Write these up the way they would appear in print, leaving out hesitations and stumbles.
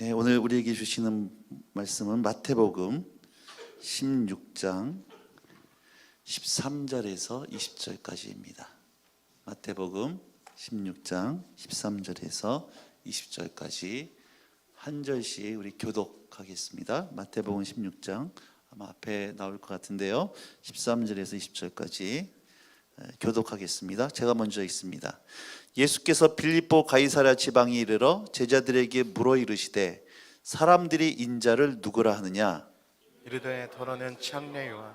네, 오늘 우리에게 주시는 말씀은 마태복음 16장 13절에서 20절까지입니다. 마태복음 16장 13절에서 20절까지 한 절씩 우리 교독하겠습니다. 마태복음 16장 아마 앞에 나올 것 같은데요. 13절에서 20절까지 교독하겠습니다. 제가 먼저 읽습니다. 예수께서 빌립보 가이사랴 지방에 이르러 제자들에게 물어 이르시되 사람들이 인자를 누구라 하느냐? 이르되 더러는 창녀 요한,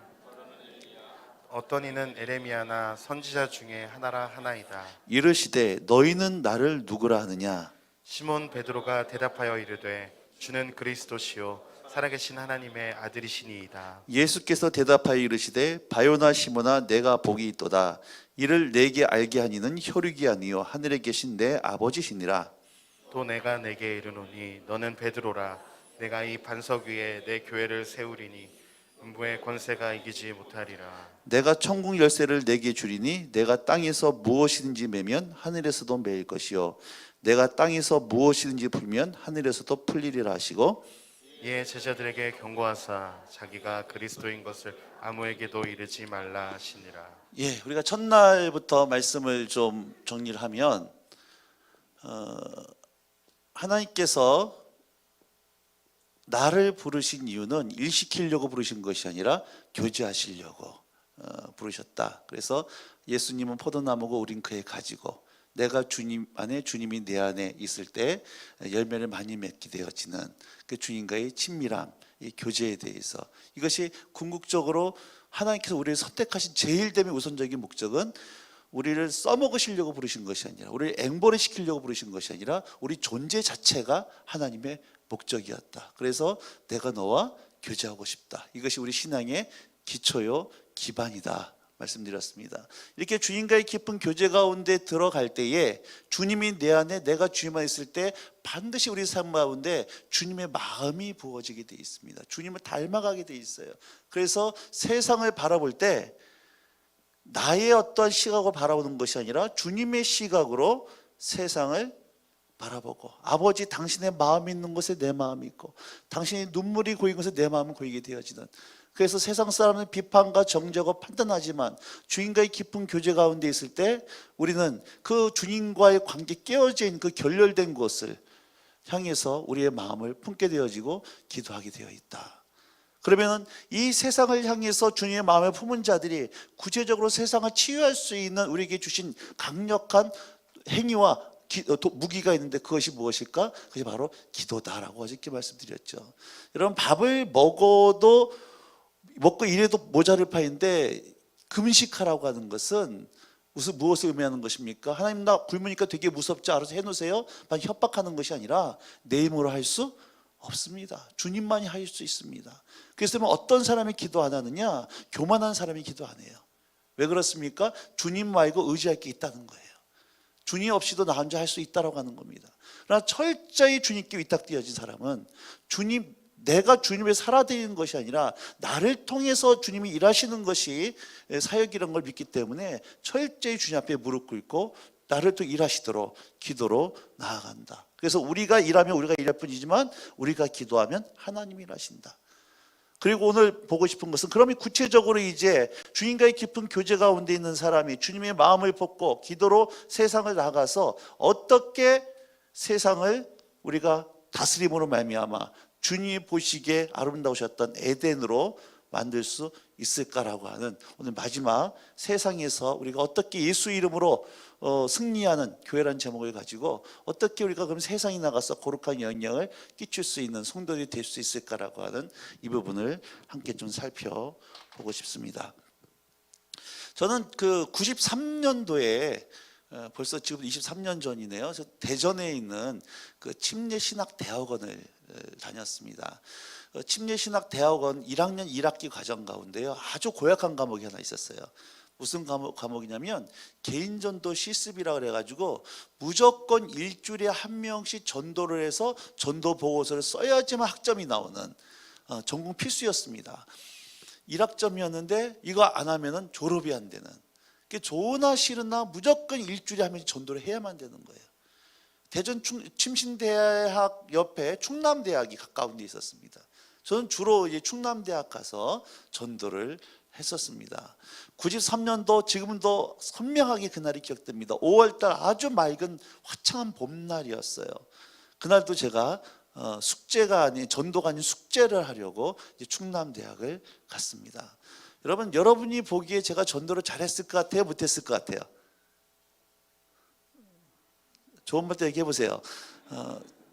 어떤 이는 에레미야나 선지자 중에 하나라 하나이다. 이르시되 너희는 나를 누구라 하느냐? 시몬 베드로가 대답하여 이르되 주는 그리스도시요 살아계신 하나님의 아들이시니이다. 예수께서 대답하여 이르시되 바요나 시몬아 내가 복이 있도다. 이를 내게 알게 하니는 혈육이 아니요 하늘에 계신 내 아버지시니라. 또 내가 내게 이르노니 너는 베드로라. 내가 이 반석 위에 내 교회를 세우리니 음부의 권세가 이기지 못하리라. 내가 천국 열쇠를 내게 주리니 내가 땅에서 무엇이든지 매면 하늘에서도 매일 것이요 내가 땅에서 무엇이든지 풀면 하늘에서도 풀리리라 하시고 이에 제자들에게 경고하사 자기가 그리스도인 것을 아무에게도 이르지 말라 하시니라. 예, 우리가 첫날부터 말씀을 좀 정리를 하면 하나님께서 나를 부르신 이유는 일시키려고 부르신 것이 아니라 교제하시려고 부르셨다. 그래서 예수님은 포도나무고 우린 그의 가지고 내가 주님 안에 주님이 내 안에 있을 때 열매를 많이 맺게 되어지는 그 주님과의 친밀함, 이 교제에 대해서 이것이 궁극적으로 하나님께서 우리를 선택하신 제일됨의 우선적인 목적은 우리를 써먹으시려고 부르신 것이 아니라 우리를 앵벌을 시키려고 부르신 것이 아니라 우리 존재 자체가 하나님의 목적이었다. 그래서 내가 너와 교제하고 싶다. 이것이 우리 신앙의 기초요 기반이다 말씀드렸습니다. 이렇게 주님과의 깊은 교제 가운데 들어갈 때에 주님이 내 안에 내가 주님 안에 있을 때 반드시 우리 삶 가운데 주님의 마음이 부어지게 돼 있습니다. 주님을 닮아가게 돼 있어요. 그래서 세상을 바라볼 때 나의 어떤 시각으로 바라보는 것이 아니라 주님의 시각으로 세상을 바라보고 아버지 당신의 마음이 있는 곳에 내 마음이 있고 당신의 눈물이 고인 곳에 내 마음은 고이게 되어지는 그래서 세상 사람은 비판과 정죄하고 판단하지만 주님과의 깊은 교제 가운데 있을 때 우리는 그 주님과의 관계 깨어져 있는 그 결렬된 곳을 향해서 우리의 마음을 품게 되어지고 기도하게 되어 있다. 그러면 이 세상을 향해서 주님의 마음을 품은 자들이 구체적으로 세상을 치유할 수 있는 우리에게 주신 강력한 행위와 무기가 있는데 그것이 무엇일까? 그것이 바로 기도다라고 어저께 말씀드렸죠. 여러분 밥을 먹고 이래도 모자랄 판인데 금식하라고 하는 것은 무엇을 의미하는 것입니까? 하나님 나 굶으니까 되게 무섭지 알아서 해놓으세요. 협박하는 것이 아니라 내 힘으로 할 수 없습니다. 주님만이 할 수 있습니다. 그래서 어떤 사람이 기도 안 하느냐? 교만한 사람이 기도 안 해요. 왜 그렇습니까? 주님 말고 의지할 게 있다는 거예요. 주님 없이도 나 혼자 할 수 있다라고 하는 겁니다. 그러나 철저히 주님께 위탁되어진 사람은 내가 주님을 살아드리는 것이 아니라 나를 통해서 주님이 일하시는 것이 사역이라는 걸 믿기 때문에 철저히 주님 앞에 무릎 꿇고 나를 또 일하시도록 기도로 나아간다. 그래서 우리가 일하면 우리가 일할 뿐이지만 우리가 기도하면 하나님이 일하신다. 그리고 오늘 보고 싶은 것은 그러면 구체적으로 이제 주님과의 깊은 교제 가운데 있는 사람이 주님의 마음을 품고 기도로 세상을 나가서 어떻게 세상을 우리가 다스림으로 말미암아 주님이 보시기에 아름다우셨던 에덴으로 만들 수 있을까라고 하는 오늘 마지막 세상에서 우리가 어떻게 예수 이름으로 승리하는 교회라는 제목을 가지고 어떻게 우리가 그럼 세상에 나가서 거룩한 영향을 끼칠 수 있는 성도들이 될 수 있을까라고 하는 이 부분을 함께 좀 살펴보고 싶습니다. 저는 그 93년도에 벌써 지금 23년 전이네요. 저 대전에 있는 그 침례신학대학원을 다녔습니다. 침례신학대학원 1학년 1학기 과정 가운데요 아주 고약한 과목이 하나 있었어요. 무슨 과목이냐면 개인전도 실습이라고 그래가지고 무조건 일주일에 한 명씩 전도를 해서 전도 보고서를 써야지만 학점이 나오는 전공 필수였습니다. 1학점이었는데 이거 안 하면은 졸업이 안 되는. 좋으나 싫으나 무조건 일주일에 한 명씩 전도를 해야만 되는 거예요. 대전 침신대학 옆에 충남대학이 가까운 데 있었습니다. 저는 주로 이제 충남대학 가서 전도를 했었습니다. 93년도 지금도 선명하게 그날이 기억됩니다. 5월달 아주 맑은 화창한 봄날이었어요. 그날도 제가 숙제가 아닌 전도가 아닌 숙제를 하려고 이제 충남대학을 갔습니다. 여러분, 여러분이 보기에 제가 전도를 잘했을 것 같아요? 못했을 것 같아요? 좋은 말도 얘기해 보세요.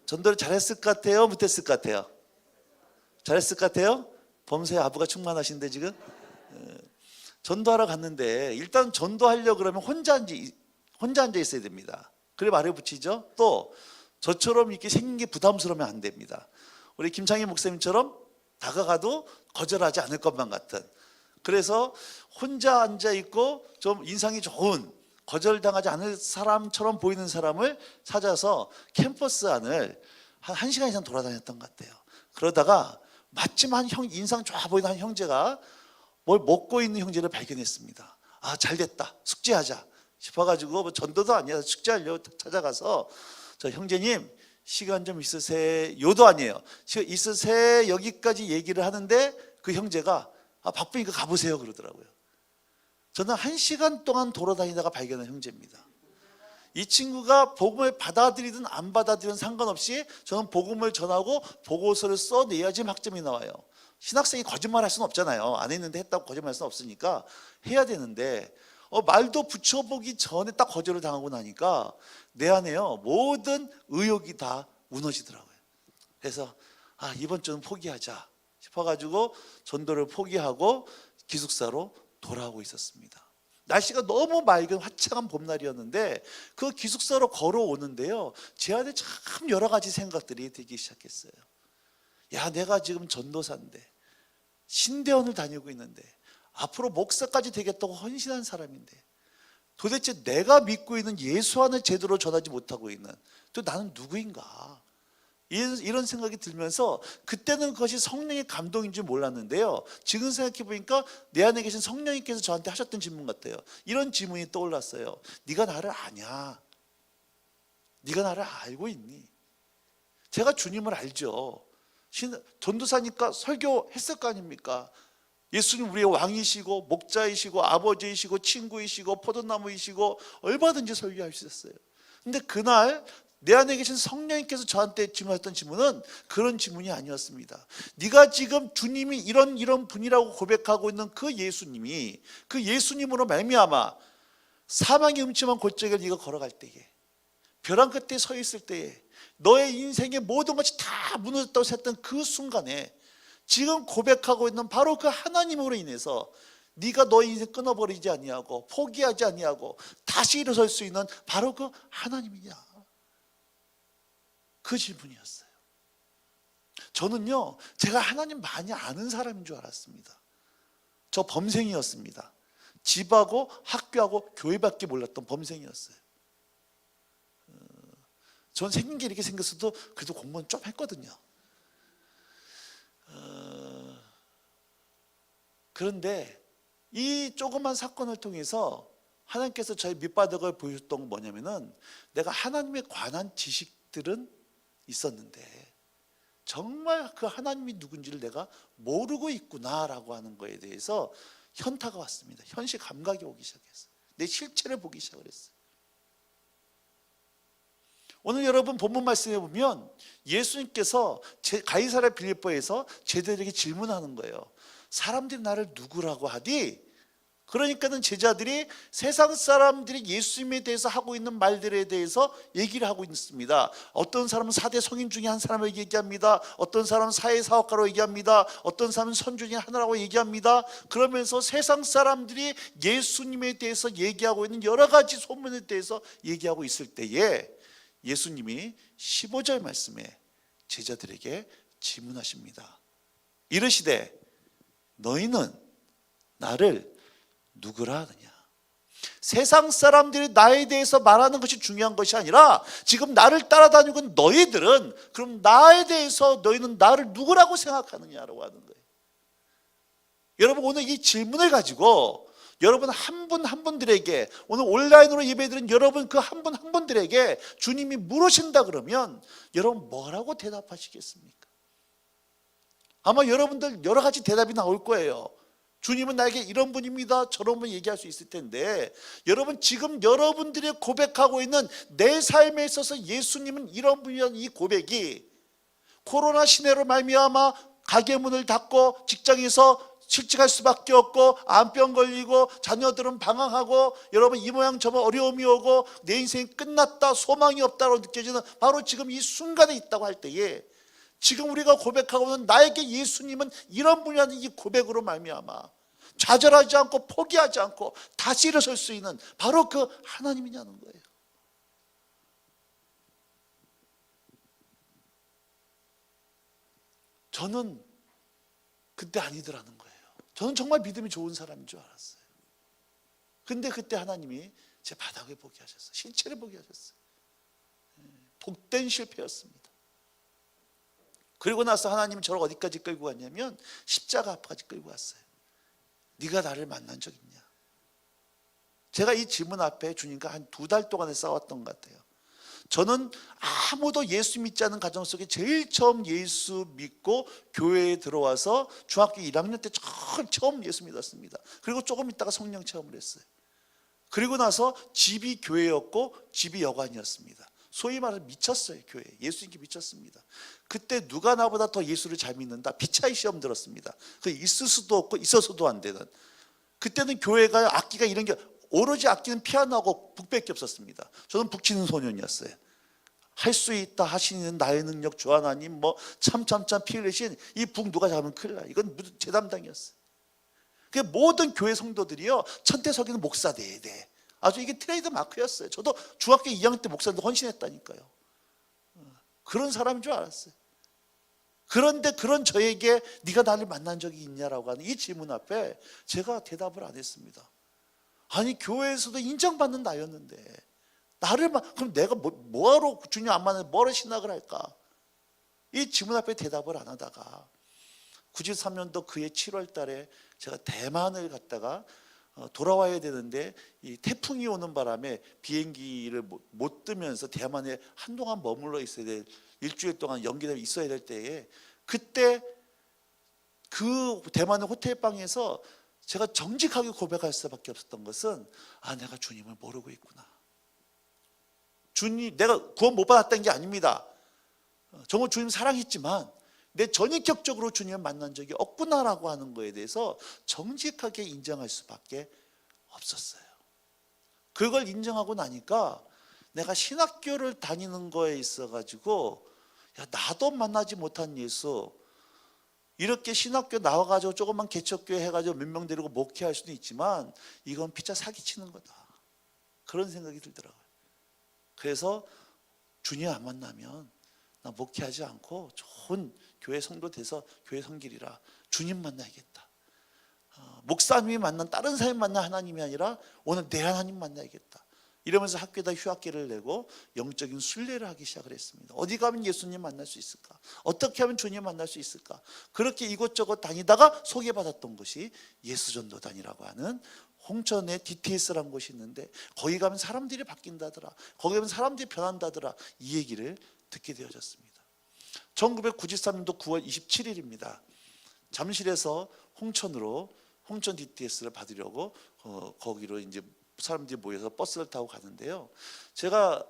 전도를 잘했을 것 같아요? 못했을 것 같아요? 잘했을 것 같아요? 범사에 아부가 충만하신데 지금? 전도하러 갔는데 일단 전도하려고 그러면 혼자 앉아 있어야 됩니다. 그래 말을 붙이죠. 또 저처럼 이렇게 생긴 게 부담스러우면 안 됩니다. 우리 김창희 목사님처럼 다가가도 거절하지 않을 것만 같은, 그래서 혼자 앉아 있고 좀 인상이 좋은, 거절당하지 않을 사람처럼 보이는 사람을 찾아서 캠퍼스 안을 한 1시간 이상 돌아다녔던 것 같아요. 그러다가 마침 인상 좋아 보이는 한 형제가 뭘 먹고 있는 형제를 발견했습니다. 아, 잘됐다, 숙제하자 싶어가지고, 뭐 전도도 아니야, 숙제하려고 찾아가서, 저 형제님 시간 좀 있으세요? 요도 아니에요. 시간 있으세요? 여기까지 얘기를 하는데 그 형제가 바쁘니까 가보세요 그러더라고요. 저는 1시간 동안 돌아다니다가 발견한 형제입니다. 이 친구가 복음을 받아들이든 안 받아들이든 상관없이 저는 복음을 전하고 보고서를 써내야지 학점이 나와요. 신학생이 거짓말할 수는 없잖아요. 안 했는데 했다고 거짓말할 수는 없으니까 해야 되는데, 말도 붙여보기 전에 딱 거절을 당하고 나니까 내 안에요 모든 의욕이 다 무너지더라고요. 그래서 이번 주는 포기하자 싶어가지고 전도를 포기하고 기숙사로 돌아오고 있었습니다. 날씨가 너무 맑은 화창한 봄날이었는데 그 기숙사로 걸어오는데요, 제 안에 참 여러 가지 생각들이 들기 시작했어요. 야, 내가 지금 전도사인데, 신대원을 다니고 있는데, 앞으로 목사까지 되겠다고 헌신한 사람인데, 도대체 내가 믿고 있는 예수 안을 제대로 전하지 못하고 있는 또 나는 누구인가, 이런 생각이 들면서 그때는 그것이 성령의 감동인 줄 몰랐는데요, 지금 생각해 보니까 내 안에 계신 성령님께서 저한테 하셨던 질문 같아요. 이런 질문이 떠올랐어요. 네가 나를 아냐? 네가 나를 알고 있니? 제가 주님을 알죠. 전도사니까 설교했을 거 아닙니까? 예수님 우리의 왕이시고 목자이시고 아버지이시고 친구이시고 포도나무이시고 얼마든지 설교할 수 있었어요. 근데 그날 내 안에 계신 성령님께서 저한테 질문했던 질문은 그런 질문이 아니었습니다. 네가 지금 주님이 이런 분이라고 고백하고 있는 그 예수님이, 그 예수님으로 말미암아 사망의 음침한 골짜기를 네가 걸어갈 때에, 벼랑 끝에 서 있을 때에, 너의 인생의 모든 것이 다 무너졌다고 생각했던 그 순간에 지금 고백하고 있는 바로 그 하나님으로 인해서 네가 너의 인생 끊어버리지 아니하고 포기하지 아니하고 다시 일어설 수 있는 바로 그 하나님이냐, 그 질문이었어요. 저는요, 제가 하나님 많이 아는 사람인 줄 알았습니다. 저 범생이었습니다. 집하고 학교하고 교회밖에 몰랐던 범생이었어요. 전 생긴 게 이렇게 생겼어도 그래도 공부는 좀 했거든요. 그런데 이 조그만 사건을 통해서 하나님께서 저의 밑바닥을 보여줬던 건 뭐냐면은, 내가 하나님에 관한 지식들은 있었는데 정말 그 하나님이 누군지를 내가 모르고 있구나라고 하는 거에 대해서 현타가 왔습니다. 현실 감각이 오기 시작했어요. 내 실체를 보기 시작을 했어요. 오늘 여러분 본문 말씀에 보면 예수님께서 가이사랴 빌립보에서 제자들에게 질문하는 거예요. 사람들이 나를 누구라고 하디? 그러니까는 제자들이 세상 사람들이 예수님에 대해서 하고 있는 말들에 대해서 얘기를 하고 있습니다. 어떤 사람은 4대 성인 중에 한 사람을 얘기합니다. 어떤 사람은 사회사업가로 얘기합니다. 어떤 사람은 선주 중에 하나라고 얘기합니다. 그러면서 세상 사람들이 예수님에 대해서 얘기하고 있는 여러 가지 소문에 대해서 얘기하고 있을 때에 예수님이 15절 말씀에 제자들에게 질문하십니다. 이르시되 너희는 나를 누구라 하느냐? 세상 사람들이 나에 대해서 말하는 것이 중요한 것이 아니라 지금 나를 따라다니고 있는 너희들은 그럼 나에 대해서 너희는 나를 누구라고 생각하느냐라고 하는 거예요. 여러분, 오늘 이 질문을 가지고 여러분 한 분 한 분들에게, 오늘 온라인으로 예배드린 여러분 그 한 분 한 분들에게 주님이 물으신다 그러면 여러분 뭐라고 대답하시겠습니까? 아마 여러분들 여러 가지 대답이 나올 거예요. 주님은 나에게 이런 분입니다, 저런 분 얘기할 수 있을 텐데, 여러분 지금 여러분들이 고백하고 있는 내 삶에 있어서 예수님은 이런 분이라는 이 고백이 코로나 시대로 말미암아 가게 문을 닫고 직장에서 실직할 수밖에 없고 암병 걸리고 자녀들은 방황하고 여러분 이 모양 저 모양 어려움이 오고 내 인생이 끝났다, 소망이 없다고 느껴지는 바로 지금 이 순간에 있다고 할 때에, 지금 우리가 고백하고 있는 나에게 예수님은 이런 분이라는 이 고백으로 말미암아 좌절하지 않고 포기하지 않고 다시 일어설 수 있는 바로 그 하나님이냐는 거예요. 저는 그때 아니더라는 거예요. 저는 정말 믿음이 좋은 사람인 줄 알았어요. 근데 그때 하나님이 제 바닥을 보게 하셨어요. 실체를 보게 하셨어요. 복된 실패였습니다. 그리고 나서 하나님이 저를 어디까지 끌고 갔냐면 십자가 앞까지 끌고 갔어요. 네가 나를 만난 적 있냐? 제가 이 질문 앞에 주님과 한 2달 동안에 싸웠던 것 같아요. 저는 아무도 예수 믿지 않은 가정 속에 제일 처음 예수 믿고 교회에 들어와서 중학교 1학년 때 처음 예수 믿었습니다. 그리고 조금 있다가 성령 체험을 했어요. 그리고 나서 집이 교회였고 집이 여관이었습니다. 소위 말해서 미쳤어요. 교회 예수님께 미쳤습니다. 그때 누가 나보다 더 예수를 잘 믿는다, 피차이 시험 들었습니다. 그 있을 수도 없고 있어서도 안 되는. 그때는 교회가 악기가 이런 게 오로지 악기는 피아노하고 북밖에 없었습니다. 저는 북치는 소년이었어요. 할 수 있다 하시는 나의 능력 주 하나님 뭐 참참참 피 흘리신 이 북 누가 잡으면 큰일 나. 이건 제 담당이었어요. 그 모든 교회 성도들이요 천태석이는 목사 돼야 돼. 아주 이게 트레이드 마크였어요. 저도 중학교 2학년 때 목사한테 헌신했다니까요. 그런 사람인 줄 알았어요. 그런데 그런 저에게 네가 나를 만난 적이 있냐라고 하는 이 질문 앞에 제가 대답을 안 했습니다. 아니 교회에서도 인정받는 나였는데 나를 그럼 내가 뭐하러 주님 안 만나서 뭐하러 신학을 할까? 이 질문 앞에 대답을 안 하다가 93년도 그해 7월 달에 제가 대만을 갔다가 돌아와야 되는데 이 태풍이 오는 바람에 비행기를 못 뜨면서 대만에 한동안 머물러 있어야 될, 일주일 동안 연기되어 있어야 될 때에 그때 그 대만의 호텔방에서 제가 정직하게 고백할 수밖에 없었던 것은 내가 주님을 모르고 있구나. 주님, 내가 구원 못 받았다는 게 아닙니다. 정말 주님 사랑했지만 내 전인격적으로 주님을 만난 적이 없구나라고 하는 거에 대해서 정직하게 인정할 수밖에 없었어요. 그걸 인정하고 나니까 내가 신학교를 다니는 거에 있어가지고 나도 만나지 못한 예수, 이렇게 신학교 나와가지고 조금만 개척교회 해가지고 몇 명 데리고 목회할 수도 있지만 이건 피차 사기치는 거다, 그런 생각이 들더라고요. 그래서 주님 안 만나면 나 목회하지 않고 좋은 교회 성도 돼서 교회 섬기리라. 주님 만나야겠다. 목사님이 만난 다른 사람이 만난 하나님이 아니라 오늘 내 하나님 만나야겠다. 이러면서 학교에다 휴학기를 내고 영적인 순례를 하기 시작을 했습니다. 어디 가면 예수님 만날 수 있을까? 어떻게 하면 주님 만날 수 있을까? 그렇게 이곳저곳 다니다가 소개받았던 것이 예수전도단이라고 하는 홍천에 DTS라는 곳이 있는데 거기 가면 사람들이 바뀐다더라, 거기 가면 사람들이 변한다더라, 이 얘기를 듣게 되어졌습니다. 1993년도 9월 27일입니다. 잠실에서 홍천으로 홍천 DTS를 받으려고 거기로 이제 사람들이 모여서 버스를 타고 가는데요. 제가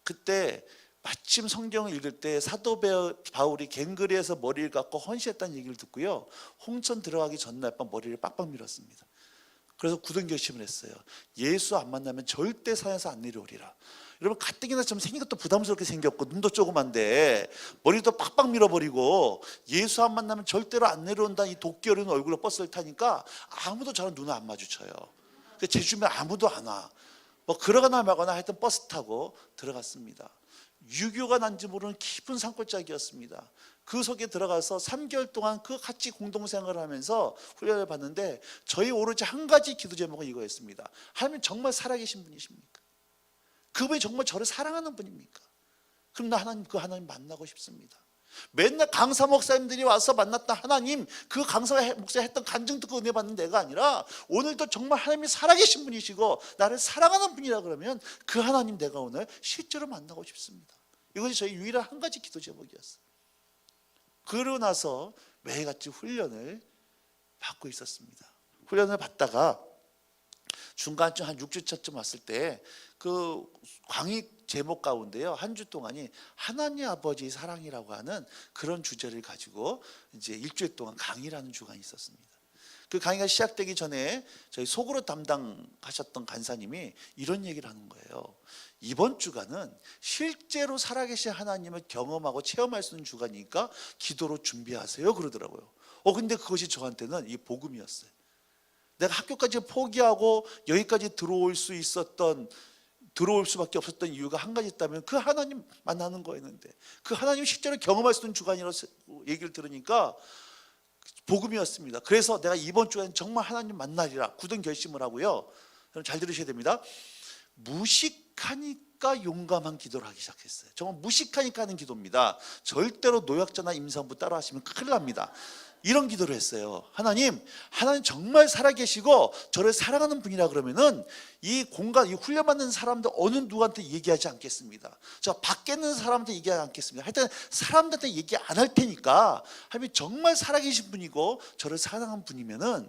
그때 마침 성경을 읽을 때 사도 바울이 갱그리에서 머리를 깎고 헌신했다는 얘기를 듣고요. 홍천 들어가기 전날 밤 머리를 빡빡 밀었습니다. 그래서 굳은 결심을 했어요. 예수 안 만나면 절대 산에서 안 내려오리라. 여러분 가뜩이나 좀 생긴 것도 부담스럽게 생겼고 눈도 조그만데 머리도 팍팍 밀어버리고 예수 안 만나면 절대로 안 내려온다 이 도끼 어린 얼굴로 버스를 타니까 아무도 저랑 눈을 안 마주쳐요. 제 주변에 아무도 안 와. 뭐 그러거나 말거나 하여튼 버스 타고 들어갔습니다. 유교가 난지 모르는 깊은 산골짜기였습니다. 그 속에 들어가서 3개월 동안 그 같이 공동생활을 하면서 훈련을 받는데 저희 오로지 한 가지 기도 제목은 이거였습니다. 하나님 정말 살아계신 분이십니까? 그분이 정말 저를 사랑하는 분입니까? 그럼 나 하나님, 그 하나님 만나고 싶습니다. 맨날 강사 목사님들이 와서 만났던 하나님, 그 강사 목사가 했던 간증 듣고 은혜 받는 내가 아니라 오늘도 정말 하나님이 살아계신 분이시고 나를 사랑하는 분이라 그러면 그 하나님 내가 오늘 실제로 만나고 싶습니다. 이것이 저희 유일한 한 가지 기도 제목이었어요. 그러고 나서 매일같이 훈련을 받고 있었습니다. 훈련을 받다가 중간쯤 한 6주 차쯤 왔을 때 그 강의 제목 가운데요, 한 주 동안이 하나님 아버지의 사랑이라고 하는 그런 주제를 가지고 이제 일주일 동안 강의라는 주간이 있었습니다. 그 강의가 시작되기 전에 저희 속으로 담당하셨던 간사님이 이런 얘기를 하는 거예요. 이번 주간은 실제로 살아계신 하나님을 경험하고 체험할 수 있는 주간이니까 기도로 준비하세요 그러더라고요. 근데 그것이 저한테는 이 복음이었어요. 내가 학교까지 포기하고 여기까지 들어올 수밖에 없었던 이유가 한 가지 있다면 그 하나님 만나는 거였는데, 그 하나님 실제로 경험할 수 있는 주간이라고 얘기를 들으니까 복음이었습니다. 그래서 내가 이번 주에는 정말 하나님 만나리라 굳은 결심을 하고요. 여러분 잘 들으셔야 됩니다. 무식하니까 용감한 기도를 하기 시작했어요. 정말 무식하니까 하는 기도입니다. 절대로 노약자나 임산부 따라 하시면 큰일 납니다. 이런 기도를 했어요. 하나님 정말 살아계시고 저를 사랑하는 분이라 그러면은 이 공간, 이 훈련받는 사람들 어느 누구한테 얘기하지 않겠습니다. 저 밖에 있는 사람한테 얘기하지 않겠습니다. 하여튼 사람들한테 얘기 안 할 테니까 하나님 정말 살아계신 분이고 저를 사랑하는 분이면은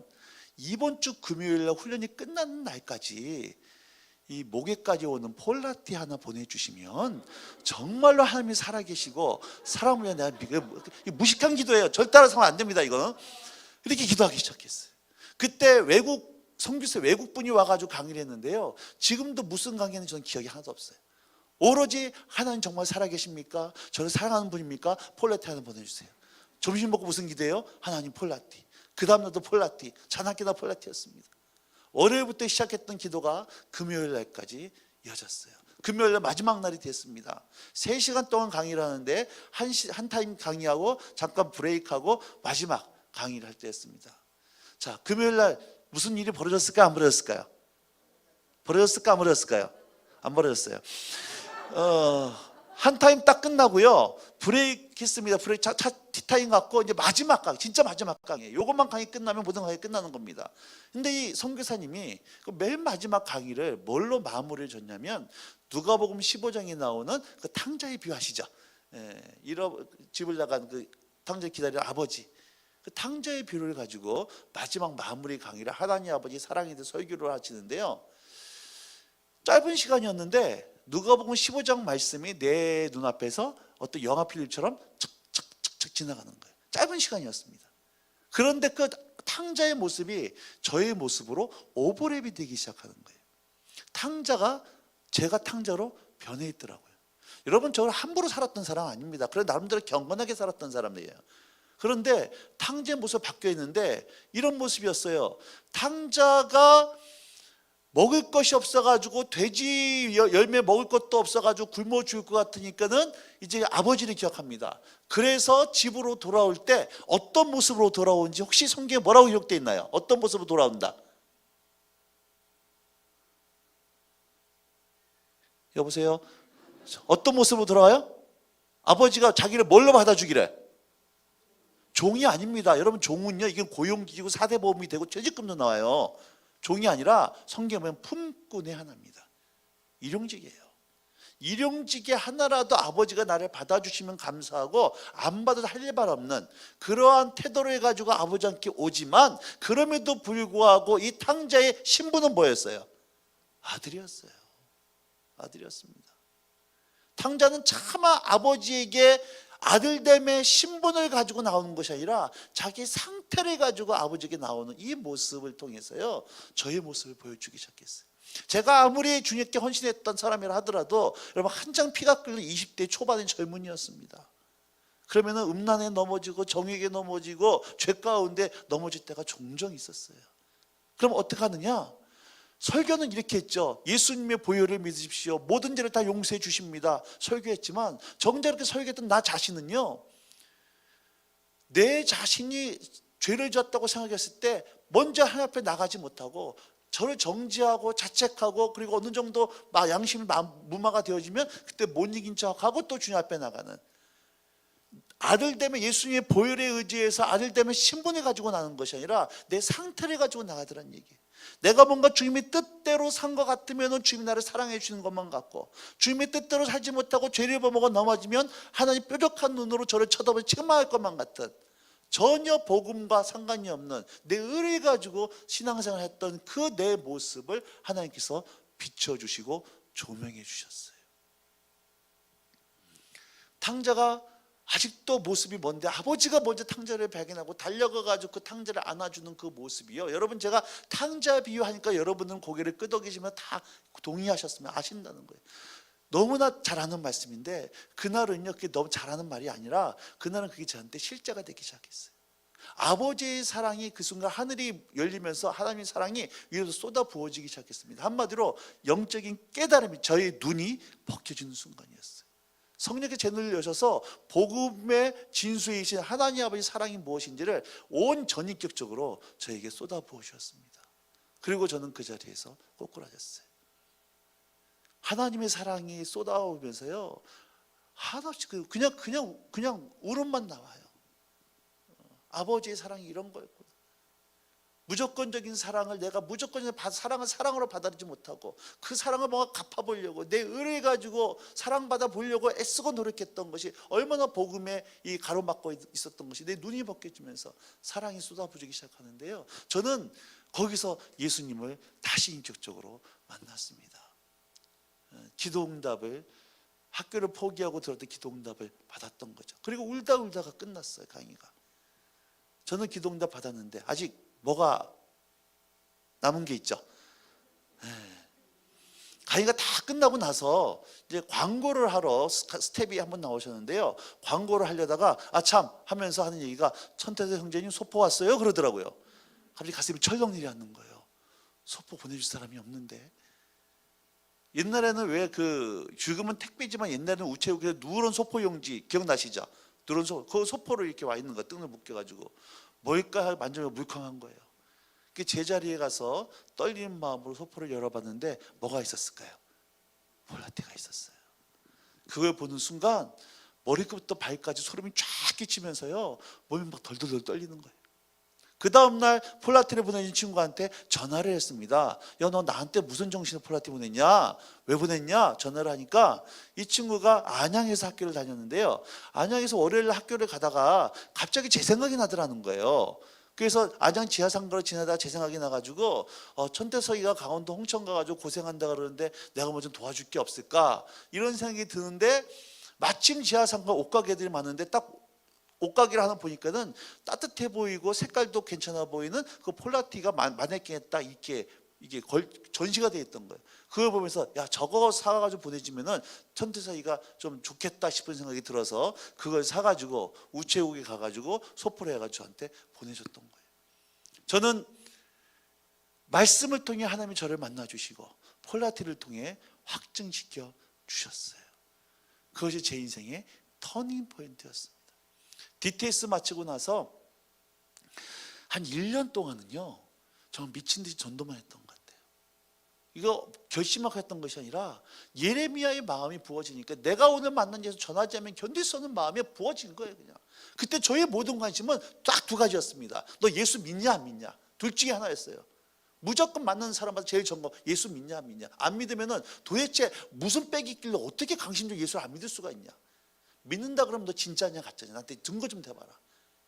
이번 주 금요일 날 훈련이 끝나는 날까지 이 목에까지 오는 폴라티 하나 보내주시면 정말로 하나님이 살아계시고 사람을 위해 내가 무식한 기도예요. 절대 알아서는 안 됩니다. 이거는 이렇게 기도하기 시작했어요. 그때 선교사 외국분이 와가지고 강의를 했는데요, 지금도 무슨 강의는 저는 기억이 하나도 없어요. 오로지 하나님 정말 살아계십니까? 저를 사랑하는 분입니까? 폴라티 하나 보내주세요. 점심 먹고 무슨 기도예요? 하나님 폴라티. 그 다음날도 폴라티, 자나깨나 폴라티였습니다. 월요일부터 시작했던 기도가 금요일 날까지 이어졌어요. 금요일 날 마지막 날이 됐습니다. 3시간 동안 강의를 하는데 한 타임 강의하고 잠깐 브레이크하고 마지막 강의를 할 때였습니다. 자, 금요일 날 무슨 일이 벌어졌을까요? 안 벌어졌을까요? 벌어졌을까? 안 벌어졌을까요? 안 벌어졌어요. 한 타임 딱 끝나고요, 브레이크 했습니다. 브레이크 티타임 갖고 이제 마지막 강의, 진짜 마지막 강의예요. 요것만 강의 끝나면 모든 강의 끝나는 겁니다. 근데 이 선교사님이 맨 마지막 강의를 뭘로 마무리를 줬냐면 누가복음 15장에 나오는 그 탕자의 비유하시죠. 집을 나간 그 탕자 기다리는 아버지, 그 탕자의 비유를 가지고 마지막 마무리 강의를 하나님 아버지 사랑에 대해 설교를 하시는데요, 짧은 시간이었는데 누가복음 15장 말씀이 내 눈앞에서 어떤 영화 필름처럼 척척척척 지나가는 거예요. 짧은 시간이었습니다. 그런데 그 탕자의 모습이 저의 모습으로 오버랩이 되기 시작하는 거예요. 탕자가 제가 탕자로 변해 있더라고요. 여러분, 저는 함부로 살았던 사람 아닙니다. 그래 나름대로 경건하게 살았던 사람이에요. 그런데 탕자의 모습이 바뀌어 있는데 이런 모습이었어요. 탕자가 먹을 것이 없어가지고 돼지 열매 먹을 것도 없어가지고 굶어 죽을 것 같으니까는 이제 아버지를 기억합니다. 그래서 집으로 돌아올 때 어떤 모습으로 돌아오는지 혹시 성경에 뭐라고 기록되어 있나요? 어떤 모습으로 돌아온다? 여보세요? 어떤 모습으로 돌아와요? 아버지가 자기를 뭘로 받아주기래? 종이 아닙니다. 여러분, 종은요, 이게 고용주고 사대보험이 되고 퇴직금도 나와요. 종이 아니라 성경에 보면 품꾼의 하나입니다. 일용직이에요. 일용직의 하나라도 아버지가 나를 받아주시면 감사하고 안 받아도 할 말 없는 그러한 태도를 해가지고 아버지께 오지만, 그럼에도 불구하고 이 탕자의 신분은 뭐였어요? 아들이었어요. 아들이었습니다. 탕자는 차마 아버지에게 아들됨의 신분을 가지고 나오는 것이 아니라 자기 상태를 가지고 아버지에게 나오는 이 모습을 통해서요, 저의 모습을 보여주기 시작했어요. 제가 아무리 주님께 헌신했던 사람이라 하더라도 여러분, 한 장 피가 끓는 20대 초반의 젊은이였습니다. 그러면 음란에 넘어지고 정욕에 넘어지고 죄 가운데 넘어질 때가 종종 있었어요. 그럼 어떻게 하느냐? 설교는 이렇게 했죠. 예수님의 보혈을 믿으십시오. 모든 죄를 다 용서해 주십니다. 설교했지만 정작 이렇게 설교했던 나 자신은요, 내 자신이 죄를 졌다고 생각했을 때 먼저 하나님 앞에 나가지 못하고 저를 정지하고 자책하고, 그리고 어느 정도 양심이 무마가 되어지면 그때 못 이긴 척하고 또 주님 앞에 나가는, 아들 되면 예수님의 보혈에 의지해서 아들 되면 신분을 가지고 나는 것이 아니라 내 상태를 가지고 나가더란 얘기예요. 내가 뭔가 주님의 뜻대로 산 것 같으면 주님이 나를 사랑해 주시는 것만 같고, 주님의 뜻대로 살지 못하고 죄를 범하고 넘어지면 하나님 뾰족한 눈으로 저를 쳐다보며 책망할 것만 같은, 전혀 복음과 상관이 없는 내 의를 가지고 신앙생활을 했던 그 내 모습을 하나님께서 비춰주시고 조명해 주셨어요. 탕자가 아직도 모습이 뭔데, 아버지가 먼저 탕자를 발견하고 달려가가지고 그 탕자를 안아주는 그 모습이요. 여러분, 제가 탕자 비유하니까 여러분은 고개를 끄덕이시면 다 동의하셨으면 아신다는 거예요. 너무나 잘하는 말씀인데, 그날은요, 그게 너무 잘하는 말이 아니라 그날은 그게 저한테 실제가 되기 시작했어요. 아버지의 사랑이 그 순간 하늘이 열리면서 하나님의 사랑이 위에서 쏟아 부어지기 시작했습니다. 한마디로 영적인 깨달음이, 저의 눈이 벗겨지는 순간이었어요. 성령께 제 눈을 여셔서 복음의 진수이신 하나님 아버지 사랑이 무엇인지를 온 전인격적으로 저에게 쏟아 부어주셨습니다. 그리고 저는 그 자리에서 꼬꾸라졌어요. 하나님의 사랑이 쏟아오면서요, 하나씩 그냥 울음만 나와요. 아버지의 사랑이 이런 거였구나. 무조건적인 사랑을 내가 무조건적인 사랑을 사랑으로 받아들이지 못하고 그 사랑을 뭔가 갚아보려고 내 의를 가지고 사랑받아 보려고 애쓰고 노력했던 것이 얼마나 복음에 이 가로막고 있었던 것이 내 눈이 벗겨지면서 사랑이 쏟아부어지기 시작하는데요, 저는 거기서 예수님을 다시 인격적으로 만났습니다. 기도응답을, 학교를 포기하고 들었던 기도응답을 받았던 거죠. 그리고 울다가 끝났어요, 강의가. 저는 기도응답 받았는데 아직 뭐가 남은 게 있죠. 강의가 다 끝나고 나서 이제 광고를 하러 스텝이 한번 나오셨는데요, 광고를 하려다가 참 하면서 하는 얘기가, 천태세 형제님 소포 왔어요 그러더라고요. 갑자기 가슴이 철렁 내려앉는 거예요. 소포 보내줄 사람이 없는데. 옛날에는 왜 지금은 택배지만 옛날에는 우체국에 누런 소포 용지 기억나시죠? 누런 그 소포를 이렇게 와 있는 거, 등을 묶여가지고 뭘까 만지면 물컹한 거예요. 제자리에 가서 떨리는 마음으로 소포를 열어봤는데 뭐가 있었을까요? 폴라티가 있었어요. 그걸 보는 순간 머리끝부터 발까지 소름이 쫙 끼치면서요, 몸이 막 덜덜덜 떨리는 거예요. 그 다음날 폴라티를 보내준 친구한테 전화를 했습니다. 야, 너 나한테 무슨 정신으로 폴라티 보냈냐? 왜 보냈냐? 전화를 하니까 이 친구가 안양에서 학교를 다녔는데요, 안양에서 월요일 학교를 가다가 갑자기 제 생각이 나더라는 거예요. 그래서 안양 지하상가를 지나다가 제 생각이 나가지고 천태서이가 강원도 홍천 가가지고 고생한다 그러는데 내가 뭐 좀 도와줄 게 없을까, 이런 생각이 드는데, 마침 지하상가 옷가게들이 많은데 딱 옷가게를 하나 보니까는 따뜻해 보이고 색깔도 괜찮아 보이는 그 폴라티가 마네킹에 딱 이게 전시가 되어 있던 거예요. 그걸 보면서 야, 저거 사가지고 보내주면은 천태사이가 좀 좋겠다 싶은 생각이 들어서 그걸 사가지고 우체국에 가가지고 소포를 해가지고 저한테 보내줬던 거예요. 저는 말씀을 통해 하나님이 저를 만나주시고 폴라티를 통해 확증시켜 주셨어요. 그것이 제 인생의 터닝 포인트였습니다. DTS 마치고 나서 한 1년 동안은요, 정말 미친 듯이 전도만 했던 것 같아요. 이거 결심하고 했던 것이 아니라 예레미야의 마음이 부어지니까 내가 오늘 만난 예수 전하지 않으면 견딜 수 없는 마음이 부어진 거예요. 그냥 그때 저의 모든 관심은 딱 두 가지였습니다. 너 예수 믿냐 안 믿냐? 둘 중에 하나였어요. 무조건 만나는 사람마다 제일 좋은 거, 예수 믿냐 안 믿냐? 안 믿으면은 도대체 무슨 빽이 있길래 어떻게 강심적으로 예수를 안 믿을 수가 있냐? 믿는다 그러면 너 진짜냐 가짜냐? 나한테 증거 좀 대봐라.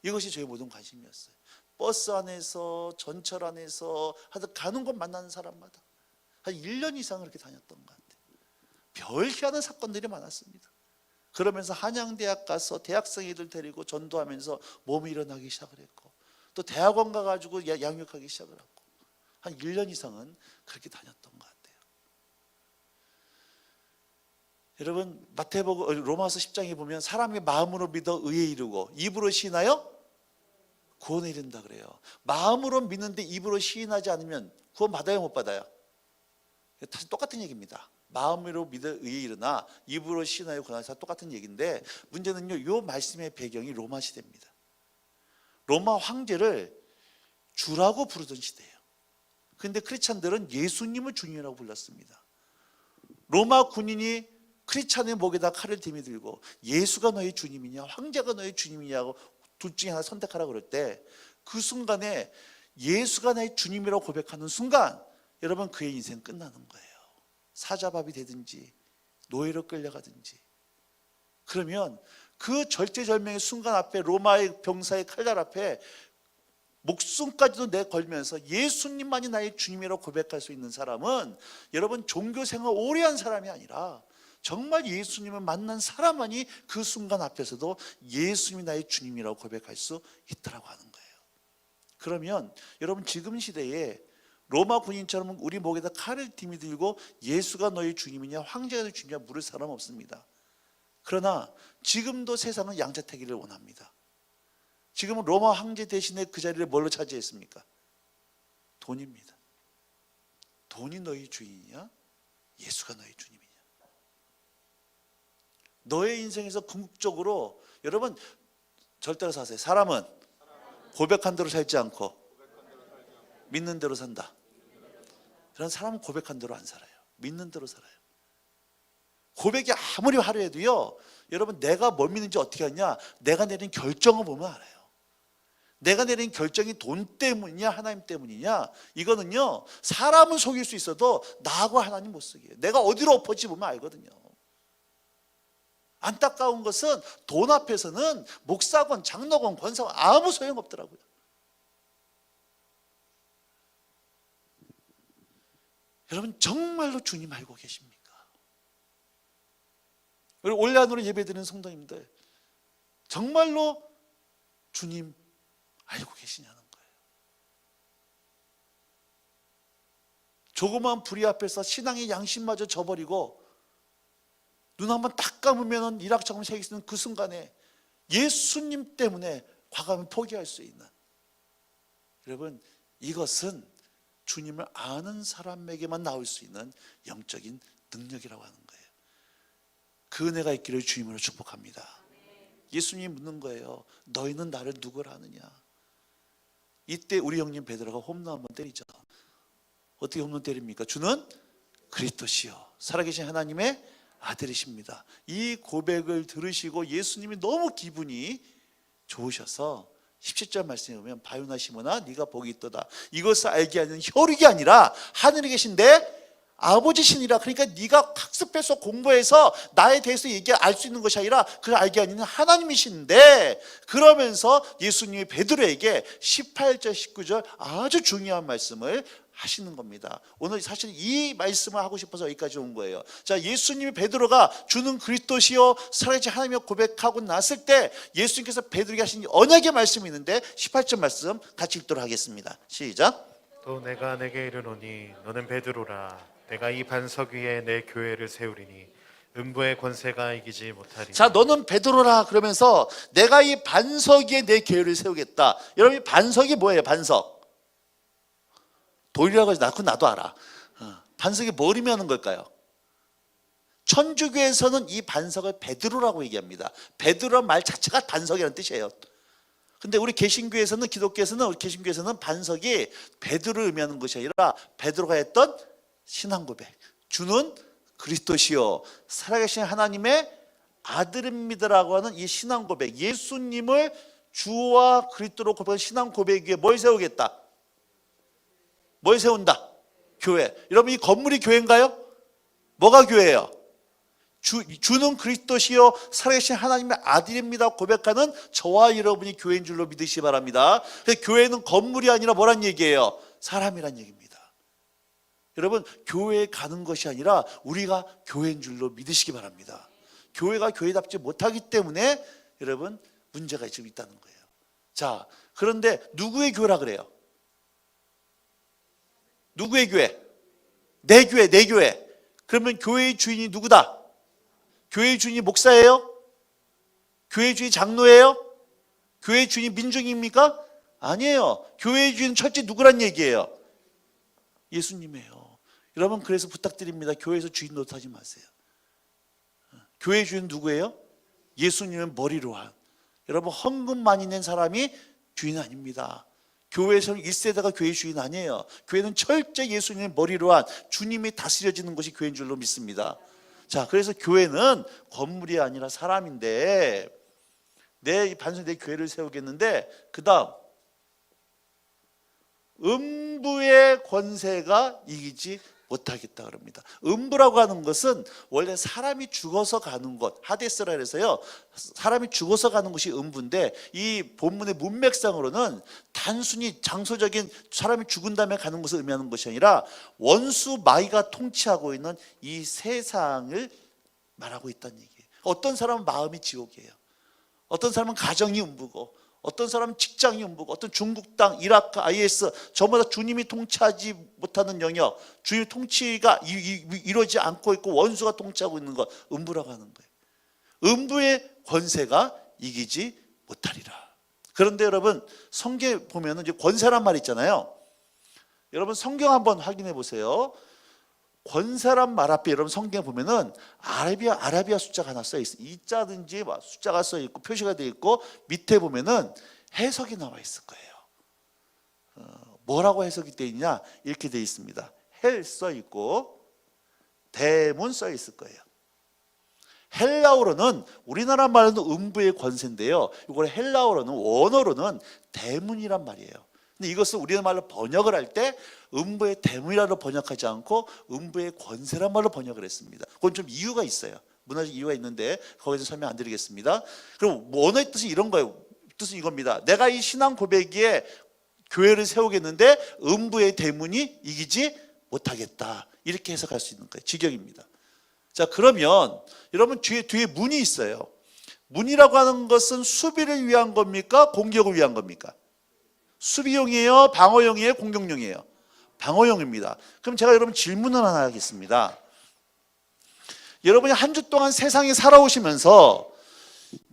이것이 저의 모든 관심이었어요. 버스 안에서 전철 안에서 하여튼 가는 곳 만나는 사람마다 한 1년 이상 그렇게 다녔던 것 같아요. 별 희한한 사건들이 많았습니다. 그러면서 한양대학 가서 대학생 애들 데리고 전도하면서 몸이 일어나기 시작을 했고, 또 대학원 가가지고 양육하기 시작을 하고, 한 1년 이상은 그렇게 다녔던 것 같아요. 여러분, 마태복음 로마서 10장에 보면 사람이 마음으로 믿어 의에 이르고 입으로 시인하여 구원에 이른다 그래요. 마음으로 믿는데 입으로 시인하지 않으면 구원 받아요 못 받아요? 다시 똑같은 얘기입니다. 마음으로 믿어 의에 이르나 입으로 시인하여 구원하사 똑같은 얘기인데, 문제는요, 이 말씀의 배경이 로마 시대입니다. 로마 황제를 주라고 부르던 시대예요. 그런데 크리스찬들은 예수님을 주님이라고 불렀습니다. 로마 군인이 크리스찬의 목에다 칼을 들이밀고 예수가 너의 주님이냐 황제가 너의 주님이냐고 둘 중에 하나 선택하라 그럴 때 그 순간에 예수가 나의 주님이라고 고백하는 순간 여러분 그의 인생 끝나는 거예요. 사자밥이 되든지 노예로 끌려가든지. 그러면 그 절제절명의 순간 앞에 로마의 병사의 칼날 앞에 목숨까지도 내걸면서 예수님만이 나의 주님이라고 고백할 수 있는 사람은 여러분 종교생활 오래 한 사람이 아니라 정말 예수님을 만난 사람만이 그 순간 앞에서도 예수님이 나의 주님이라고 고백할 수 있다고 하는 거예요. 그러면 여러분 지금 시대에 로마 군인처럼 우리 목에다 칼을 들이밀고 예수가 너의 주님이냐 황제가 너의 주님이냐 물을 사람 없습니다. 그러나 지금도 세상은 양자택일을 원합니다. 지금은 로마 황제 대신에 그 자리를 뭘로 차지했습니까? 돈입니다. 돈이 너의 주인이냐? 예수가 너의 주님이냐? 너의 인생에서 궁극적으로 여러분 절대로 사세요. 사람은 고백한 대로 살지 않고 믿는 대로 산다. 그런 사람은 고백한 대로 안 살아요. 믿는 대로 살아요. 고백이 아무리 화려해도요, 여러분 내가 뭘 믿는지 어떻게 하냐? 내가 내린 결정을 보면 알아요. 내가 내린 결정이 돈 때문이냐 하나님 때문이냐, 이거는요 사람은 속일 수 있어도 나하고 하나님 못 속여요. 내가 어디로 엎어지 보면 알거든요. 안타까운 것은 돈 앞에서는 목사건 장로건 권사건 아무 소용없더라고요. 여러분 정말로 주님 알고 계십니까? 우리 올레안으로 예배드리는 성도님들 정말로 주님 알고 계시냐는 거예요. 조그마한 불의 앞에서 신앙의 양심마저 저버리고 눈 한번 딱 감으면 일확천금 새길 수 있는 그 순간에 예수님 때문에 과감히 포기할 수 있는, 여러분 이것은 주님을 아는 사람에게만 나올 수 있는 영적인 능력이라고 하는 거예요. 그 은혜가 있기를 주님으로 축복합니다. 예수님이 묻는 거예요. 너희는 나를 누구라 하느냐? 이때 우리 형님 베드로가 홈런 한번 때리죠. 어떻게 홈런 때립니까? 주는 그리스도시요 살아계신 하나님의 아들이십니다. 이 고백을 들으시고 예수님이 너무 기분이 좋으셔서 17절 말씀에 보면 바요나 시몬아 네가 복이 있도다. 이것을 알게 하는 혈육이 아니라 하늘에 계신 내 아버지시니라. 그러니까 네가 학습해서 공부해서 나에 대해서 알 수 있는 것이 아니라 그걸 알게 하는 하나님이신데, 그러면서 예수님이 베드로에게 18절 19절 아주 중요한 말씀을 하시는 겁니다. 오늘 사실 이 말씀을 하고 싶어서 여기까지 온 거예요. 자, 예수님이 베드로가 주는 그리스도시요 살아계신 하나님을 고백하고 났을 때 예수님께서 베드로에게 하신 언약의 말씀이 있는데 18절 말씀 같이 읽도록 하겠습니다. 시작. 또 내가 내게 이르노니 너는 베드로라. 내가 이 반석 위에 내 교회를 세우리니 음부의 권세가 이기지 못하리니. 자, 너는 베드로라 그러면서 내가 이 반석 위에 내 교회를 세우겠다. 여러분 이 반석이 뭐예요? 반석. 돌이라고 해서 나도 알아. 반석이 뭘 의미하는 걸까요? 천주교에서는 이 반석을 베드로라고 얘기합니다. 베드로란 말 자체가 반석이라는 뜻이에요. 근데 우리 개신교에서는, 기독교에서는, 우리 개신교에서는 반석이 베드로를 의미하는 것이 아니라 베드로가 했던 신앙 고백, 주는 그리스도시요 살아계신 하나님의 아들입니다라고 하는 이 신앙 고백, 예수님을 주와 그리스도로 고백한 신앙 고백 위에 뭘 세우겠다? 뭘 세운다? 교회. 여러분 이 건물이 교회인가요? 뭐가 교회예요? 주는 그리스도시요 살아계신 하나님의 아들입니다 고백하는 저와 여러분이 교회인 줄로 믿으시기 바랍니다. 교회는 건물이 아니라 뭐란 얘기예요? 사람이란 얘기입니다. 여러분 교회에 가는 것이 아니라 우리가 교회인 줄로 믿으시기 바랍니다. 교회가 교회답지 못하기 때문에 여러분 문제가 지금 있다는 거예요. 자, 그런데 누구의 교회라 그래요? 누구의 교회? 내 교회, 내 교회. 그러면 교회의 주인이 누구다? 교회의 주인이 목사예요? 교회의 주인이 장로예요? 교회의 주인이 민중입니까? 아니에요. 교회의 주인은 첫째 누구란 얘기예요? 예수님이에요. 여러분 그래서 부탁드립니다. 교회에서 주인 노릇하지 마세요. 교회의 주인은 누구예요? 예수님의 머리로 한, 여러분 헌금 많이 낸 사람이 주인 아닙니다. 교회에서는 1세대가 교회 주인 아니에요. 교회는 철저히 예수님의 머리로 한 주님이 다스려지는 것이 교회인 줄로 믿습니다. 자, 그래서 교회는 건물이 아니라 사람인데 내 반석에 내 교회를 세우겠는데 그 다음 음부의 권세가 이기지 못하겠다 그럽니다. 음부라고 하는 것은 원래 사람이 죽어서 가는 곳, 하데스라 해서요, 사람이 죽어서 가는 곳이 음부인데 이 본문의 문맥상으로는 단순히 장소적인 사람이 죽은 다음에 가는 곳을 의미하는 것이 아니라 원수 마귀가 통치하고 있는 이 세상을 말하고 있다는 얘기예요. 어떤 사람은 마음이 지옥이에요. 어떤 사람은 가정이 음부고, 어떤 사람은 직장이 음부고, 어떤 중국 땅, 이라크, IS 전부 다 주님이 통치하지 못하는 영역, 주님의 통치가 이루어지지 않고 있고 원수가 통치하고 있는 것, 음부라고 하는 거예요. 음부의 권세가 이기지 못하리라. 그런데 여러분 성경에 보면 이제 권세란 말 있잖아요. 여러분 성경 한번 확인해 보세요. 권세란 말 앞에 여러분 성경에 보면은 아라비아 숫자가 하나 써 있어요. 이자든지 숫자가 써 있고 표시가 되어 있고 밑에 보면은 해석이 나와 있을 거예요. 뭐라고 해석이 되어 있냐? 이렇게 되어 있습니다. 헬 써 있고 대문 써 있을 거예요. 헬라어로는 우리나라 말로는 음부의 권세인데요. 이걸 헬라어로는 원어로는 대문이란 말이에요. 근데 이것을 우리나라 말로 번역을 할 때 음부의 대문이라고 번역하지 않고 음부의 권세란 말로 번역을 했습니다. 그건 좀 이유가 있어요. 문화적 이유가 있는데 거기서 설명 안 드리겠습니다. 그럼 원어의 뜻이 이런 거예요. 뜻은 이겁니다. 내가 이 신앙 고백에 교회를 세우겠는데 음부의 대문이 이기지 못하겠다. 이렇게 해석할 수 있는 거예요. 직역입니다. 자, 그러면 여러분 뒤에 문이 있어요. 문이라고 하는 것은 수비를 위한 겁니까? 공격을 위한 겁니까? 수비용이에요? 방어용이에요? 공격용이에요? 방어용입니다. 그럼 제가 여러분 질문을 하나 하겠습니다. 여러분이 한 주 동안 세상에 살아오시면서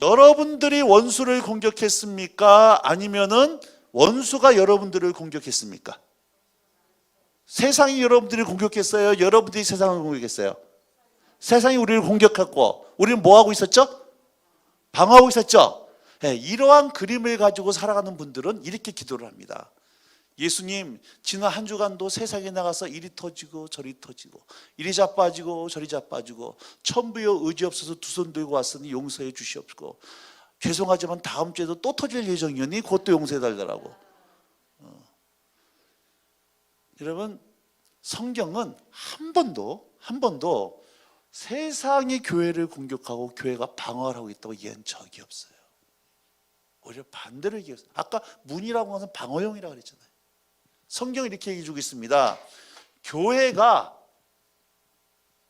여러분들이 원수를 공격했습니까? 아니면은 원수가 여러분들을 공격했습니까? 세상이 여러분들을 공격했어요? 여러분들이 세상을 공격했어요? 세상이 우리를 공격했고 우리는 뭐 하고 있었죠? 방어하고 있었죠? 네, 이러한 그림을 가지고 살아가는 분들은 이렇게 기도를 합니다. 예수님, 지난 한 주간도 세상에 나가서 이리 터지고 저리 터지고 이리 자빠지고 저리 자빠지고 천부여 의지 없어서 두 손 들고 왔으니 용서해 주시옵고 죄송하지만 다음 주에도 또 터질 예정이니 그것도 용서해 달라고. 여러분 성경은 한 번도 세상이 교회를 공격하고 교회가 방어를 하고 있다고 얘기한 적이 없어요. 오히려 반대로 얘기했어요. 아까 문이라고 하는 방어용이라고 그랬잖아요. 성경이 이렇게 얘기해 주고 있습니다. 교회가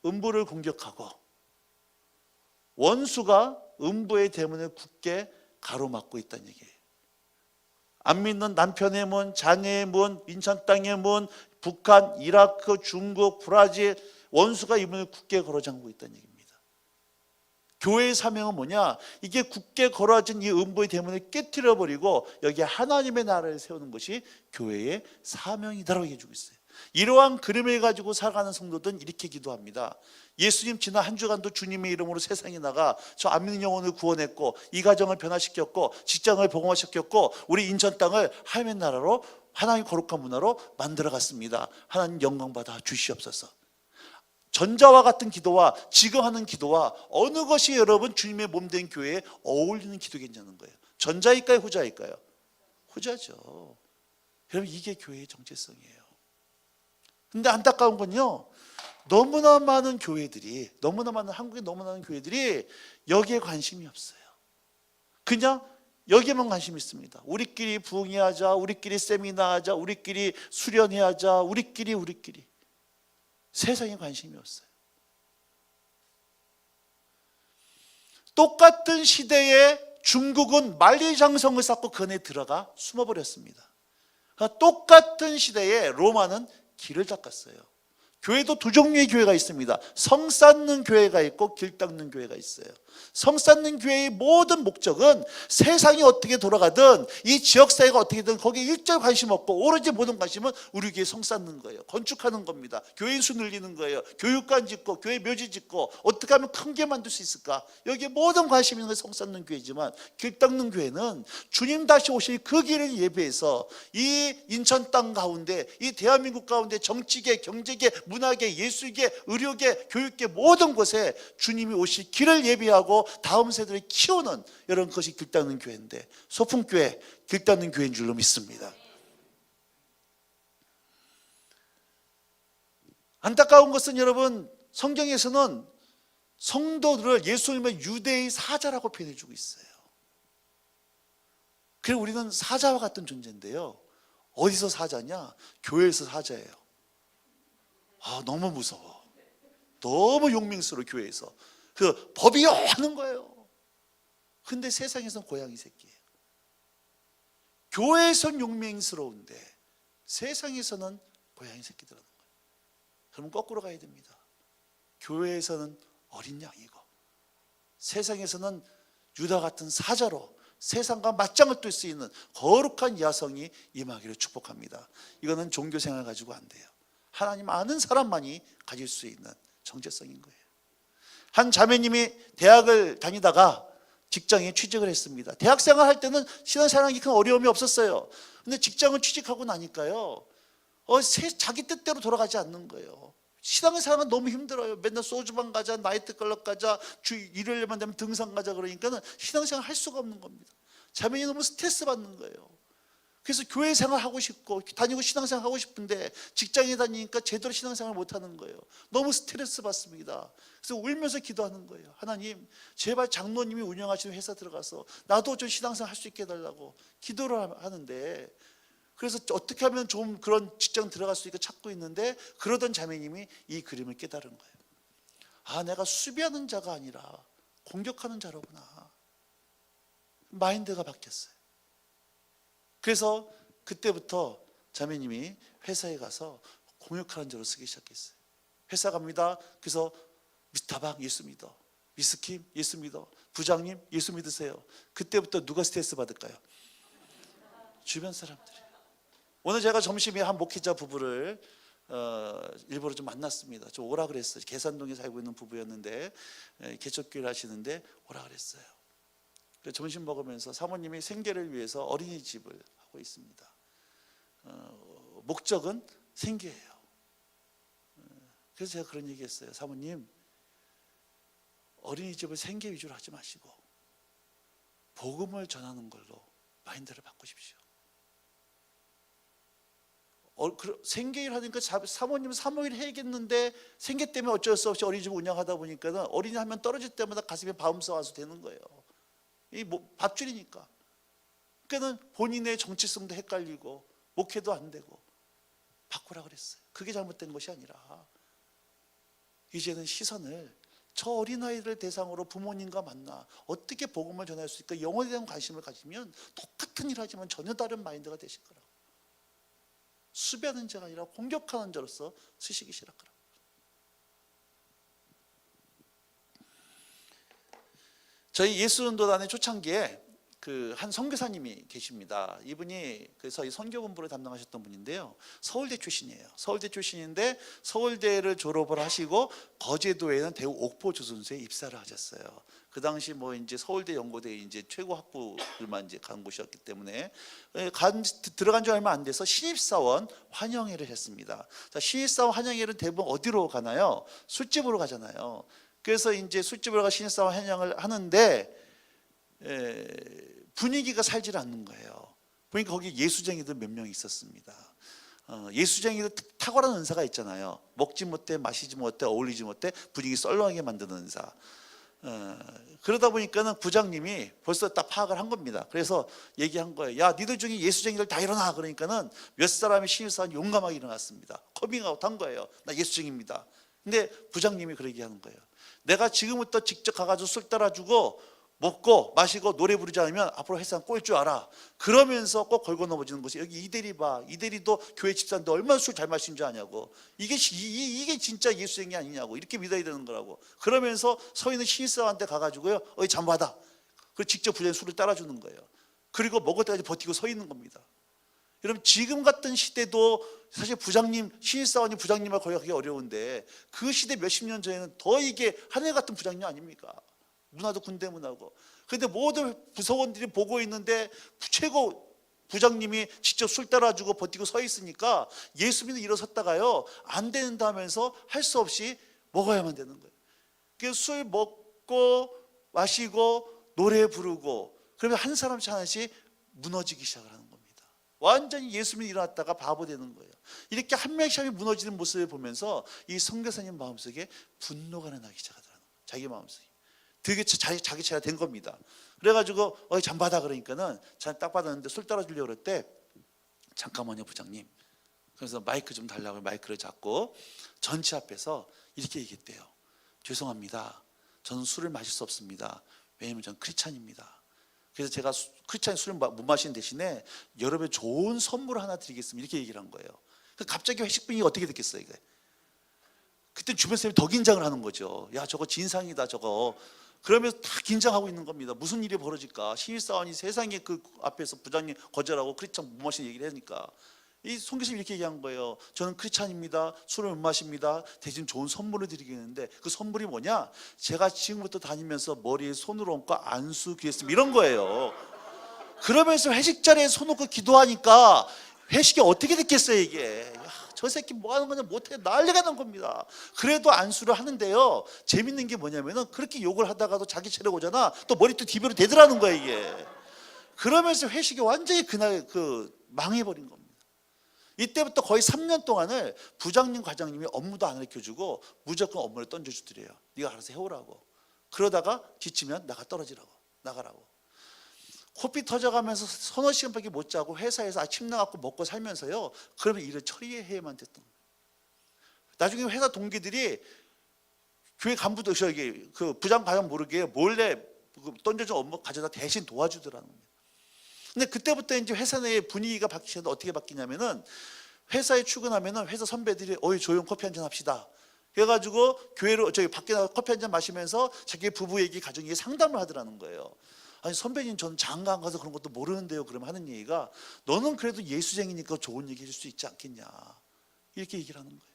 음부를 공격하고 원수가 음부의 대문을 굳게 가로막고 있다는 얘기예요. 안 믿는 남편의 문, 자녀의 문, 인천 땅의 문, 북한, 이라크, 중국, 브라질 원수가 이 문을 굳게 걸어잠그고 있다는 얘기입니다. 교회의 사명은 뭐냐? 이게 굳게 걸어진 이 음부의 대문을 깨트려버리고 여기에 하나님의 나라를 세우는 것이 교회의 사명이다라고 얘기해주고 있어요. 이러한 그림을 가지고 살아가는 성도들은 이렇게 기도합니다. 예수님 지난 한 주간도 주님의 이름으로 세상에 나가 저 안 믿는 영혼을 구원했고 이 가정을 변화시켰고 직장을 복음화시켰고 우리 인천 땅을 하나님의 나라로 하나님의 거룩한 문화로 만들어갔습니다. 하나님 영광 받아 주시옵소서. 전자와 같은 기도와 지금 하는 기도와 어느 것이 여러분 주님의 몸된 교회에 어울리는 기도겠냐는 거예요. 전자일까요? 후자일까요? 후자죠. 여러분 이게 교회의 정체성이에요. 근데 안타까운 건요. 너무나 많은 교회들이 한국에 너무나 많은 교회들이 여기에 관심이 없어요. 그냥 여기에만 관심이 있습니다. 우리끼리 부흥회하자, 우리끼리 세미나하자, 우리끼리 수련회하자, 우리끼리 세상에 관심이 없어요. 똑같은 시대에 중국은 만리장성을 쌓고 그 안에 들어가 숨어버렸습니다. 똑같은 시대에 로마는 길을 닦았어요. 교회도 두 종류의 교회가 있습니다. 성 쌓는 교회가 있고 길 닦는 교회가 있어요. 성 쌓는 교회의 모든 목적은 세상이 어떻게 돌아가든 이 지역사회가 어떻게든 거기에 일절 관심 없고 오로지 모든 관심은 우리 교회 성 쌓는 거예요. 건축하는 겁니다. 교인 수 늘리는 거예요. 교육관 짓고 교회 묘지 짓고 어떻게 하면 큰 게 만들 수 있을까? 여기에 모든 관심이 있는 게 성 쌓는 교회지만 길 닦는 교회는 주님 다시 오실 그 길을 예배해서 이 인천 땅 가운데 이 대한민국 가운데 정치계, 경제계, 문화계, 예술계, 의료계, 교육계 모든 곳에 주님이 오실 길을 예비하고 다음 세대를 키우는 이런 것이 길 닦는 교회인데 소풍교회 길 닦는 교회인 줄로 믿습니다. 안타까운 것은 여러분 성경에서는 성도들을 예수님의 유대의 사자라고 표현해 주고 있어요. 그리고 우리는 사자와 같은 존재인데요. 어디서 사자냐? 교회에서 사자예요. 너무 무서워. 너무 용맹스러워 교회에서. 그 법이요 하는 거예요. 근데 세상에서는 고양이 새끼예요. 교회에서는 용맹스러운데 세상에서는 고양이 새끼들하는 거예요. 그러면 거꾸로 가야 됩니다. 교회에서는 어린 양이고 세상에서는 유다 같은 사자로 세상과 맞짱을 뜰 수 있는 거룩한 야성이 임하기를 축복합니다. 이거는 종교생활 가지고 안 돼요. 하나님 아는 사람만이 가질 수 있는 정체성인 거예요. 한 자매님이 대학을 다니다가 직장에 취직을 했습니다. 대학생활 할 때는 신앙생활에 큰 어려움이 없었어요. 근데 직장을 취직하고 나니까요 자기 뜻대로 돌아가지 않는 거예요. 신앙생활은 너무 힘들어요. 맨날 소주방 가자, 나이트클럽 가자, 주 일요일만 되면 등산 가자 그러니까는 신앙생활 할 수가 없는 겁니다. 자매님이 너무 스트레스 받는 거예요. 그래서 교회 생활 하고 싶고 다니고 신앙생활 하고 싶은데 직장에 다니니까 제대로 신앙생활 못 하는 거예요. 너무 스트레스 받습니다. 그래서 울면서 기도하는 거예요. 하나님 제발 장로님이 운영하시는 회사 들어가서 나도 좀 신앙생활 할 수 있게 해달라고 기도를 하는데 그래서 어떻게 하면 좀 그런 직장 들어갈 수 있게 찾고 있는데 그러던 자매님이 이 그림을 깨달은 거예요. 내가 수비하는 자가 아니라 공격하는 자로구나. 마인드가 바뀌었어요. 그래서 그때부터 자매님이 회사에 가서 공격하는 자로 쓰기 시작했어요. 회사 갑니다. 그래서 미스터박 예수 믿어, 미스킴 예수 믿어, 부장님 예수 믿으세요. 그때부터 누가 스트레스 받을까요? 주변 사람들이. 오늘 제가 점심에 한 목회자 부부를 일부러 좀 만났습니다. 좀 오라 그랬어요. 계산동에 살고 있는 부부였는데 개척교회를 하시는데 오라 그랬어요. 점심 먹으면서 사모님이 생계를 위해서 어린이집을 하고 있습니다. 목적은 생계예요. 그래서 제가 그런 얘기했어요. 사모님 어린이집을 생계 위주로 하지 마시고 복음을 전하는 걸로 마인드를 바꾸십시오. 생계일 하니까 사모님은 사모일 해야겠는데 생계 때문에 어쩔 수 없이 어린이집 운영하다 보니까 어린이 하면 떨어질 때마다 가슴에 바움서 와서 되는 거예요. 이 밥줄이니까. 그러니까는 본인의 정체성도 헷갈리고 목회도 안 되고 바꾸라 그랬어요. 그게 잘못된 것이 아니라 이제는 시선을 저 어린아이들 대상으로 부모님과 만나 어떻게 복음을 전할 수 있을까 영혼에 대한 관심을 가지면 똑같은 일 하지만 전혀 다른 마인드가 되실 거라고. 수비하는 자가 아니라 공격하는 자로서 쓰시기 시작하라고. 저희 예수전도단의 초창기에 한 선교사님이 계십니다. 이분이 그래서 이 선교 본부를 담당하셨던 분인데요. 서울대 출신이에요. 서울대 출신인데 서울대를 졸업을 하시고 거제도에는 대우 옥포조선소에 입사를 하셨어요. 그 당시 이제 서울대 연고대 이제 최고 학부들만 이제 간 곳이었기 때문에 들어간 지 얼마 안 돼서 신입사원 환영회를 했습니다. 자, 신입사원 환영회는 대부분 어디로 가나요? 술집으로 가잖아요. 그래서 이제 술집으로 가 신입사원 환영을 하는데 분위기가 살질 않는 거예요. 보니까 거기 예수쟁이들 몇 명 있었습니다. 예수쟁이들 탁월한 은사가 있잖아요. 먹지 못해, 마시지 못해, 어울리지 못해 분위기 썰렁하게 만드는 은사. 그러다 보니까는 부장님이 벌써 딱 파악을 한 겁니다. 그래서 얘기한 거예요. 야, 니들 중에 예수쟁이들 다 일어나. 그러니까는 몇 사람이 신입사원 용감하게 일어났습니다. 커밍아웃 한 거예요. 나 예수쟁입니다. 근데 부장님이 그렇게 얘기하는 거예요. 내가 지금부터 직접 가가지고 술 따라주고 먹고 마시고 노래 부르지 않으면 앞으로 회사는 꼴 줄 알아. 그러면서 꼭 걸고 넘어지는 것이 여기 이대리 봐. 이대리도 교회 집사인데 얼마나 술 잘 마시는 줄 아냐고. 이게 진짜 예수쟁이 아니냐고. 이렇게 믿어야 되는 거라고. 그러면서 서 있는 신입사원한테 가가지고요. 어이 잠 받아. 그리고 직접 부장님 술을 따라주는 거예요. 그리고 먹을 때까지 버티고 서 있는 겁니다. 여러분 지금 같은 시대도 사실 부장님, 신입사원이 부장님을 거역하기 어려운데 그 시대 몇십 년 전에는 더 이게 하늘 같은 부장님 아닙니까? 문화도 군대 문화고. 그런데 모든 부서원들이 보고 있는데 최고 부장님이 직접 술 따라주고 버티고 서 있으니까 예수 믿는 일어섰다가요 안 된다 하면서 할 수 없이 먹어야만 되는 거예요. 그래서 술 먹고 마시고 노래 부르고 그러면 한 사람씩 하나씩 무너지기 시작을 하는 겁니다. 완전히 예수 믿는 일어났다가 바보 되는 거예요. 이렇게 한 명씩 한 명 무너지는 모습을 보면서 이 선교사님 마음속에 분노가 나기 시작하더라는 거예요. 자기 마음속에. 되게 자기 차례가 된 겁니다. 그래가지고 어이 잠 받아 그러니까는 잔 딱 받았는데 술 따라주려고 그럴 때 잠깐만요 부장님. 그래서 마이크 좀 달라고 마이크를 잡고 전체 앞에서 이렇게 얘기했대요. 죄송합니다. 저는 술을 마실 수 없습니다. 왜냐하면 저는 크리스찬입니다. 그래서 제가 크리스찬 술을 못 마시는 대신에 여러분의 좋은 선물을 하나 드리겠습니다. 이렇게 얘기를 한 거예요. 갑자기 회식 분위기가 어떻게 됐겠어요 이게? 그때 주변 사람이 더 긴장을 하는 거죠. 야 저거 진상이다 저거. 그러면서 다 긴장하고 있는 겁니다. 무슨 일이 벌어질까? 신입사원이 세상에 그 앞에서 부장님 거절하고 크리스찬 못 마시는 얘기를 하니까 이 송교수님이 이렇게 얘기한 거예요. 저는 크리스찬입니다. 술을 못 마십니다. 대신 좋은 선물을 드리겠는데 그 선물이 뭐냐? 제가 지금부터 다니면서 머리에 손을 얹고 안수 기했습니다. 이런 거예요. 그러면서 회식 자리에 손 얹고 기도하니까 회식이 어떻게 됐겠어요 이게. 저 새끼 뭐 하는 거냐 못해 난리가 난 겁니다. 그래도 안수를 하는데요 재밌는 게 뭐냐면은 그렇게 욕을 하다가도 자기 차례 오잖아 또 머리 또 뒤로 대더라는 거야 이게. 그러면서 회식이 완전히 그날 망해버린 겁니다. 이때부터 거의 3년 동안을 부장님 과장님이 업무도 안 가르쳐주고 무조건 업무를 던져주더래요. 네가 알아서 해오라고. 그러다가 지치면 나가 떨어지라고 나가라고. 코피 터져가면서 서너 시간밖에 못 자고 회사에서 아침 나갖고 먹고 살면서요. 그러면 일을 처리해야만 됐던 거예요. 나중에 회사 동기들이 교회 간부도 그 부장 과장 모르게 몰래 던져준 업무 가져다 대신 도와주더라는 거예요. 근데 그때부터 이제 회사 내의 분위기가 바뀌는데 어떻게 바뀌냐면은 회사에 출근하면은 회사 선배들이 어이 조용 커피 한잔 합시다. 그래가지고 교회로 저기 밖에 나가 커피 한잔 마시면서 자기 부부 얘기 가정 얘기 상담을 하더라는 거예요. 아니 선배님 저는 장가 안 가서 그런 것도 모르는데요. 그러면 하는 얘기가 너는 그래도 예수쟁이니까 좋은 얘기 해줄 수 있지 않겠냐 이렇게 얘기를 하는 거예요.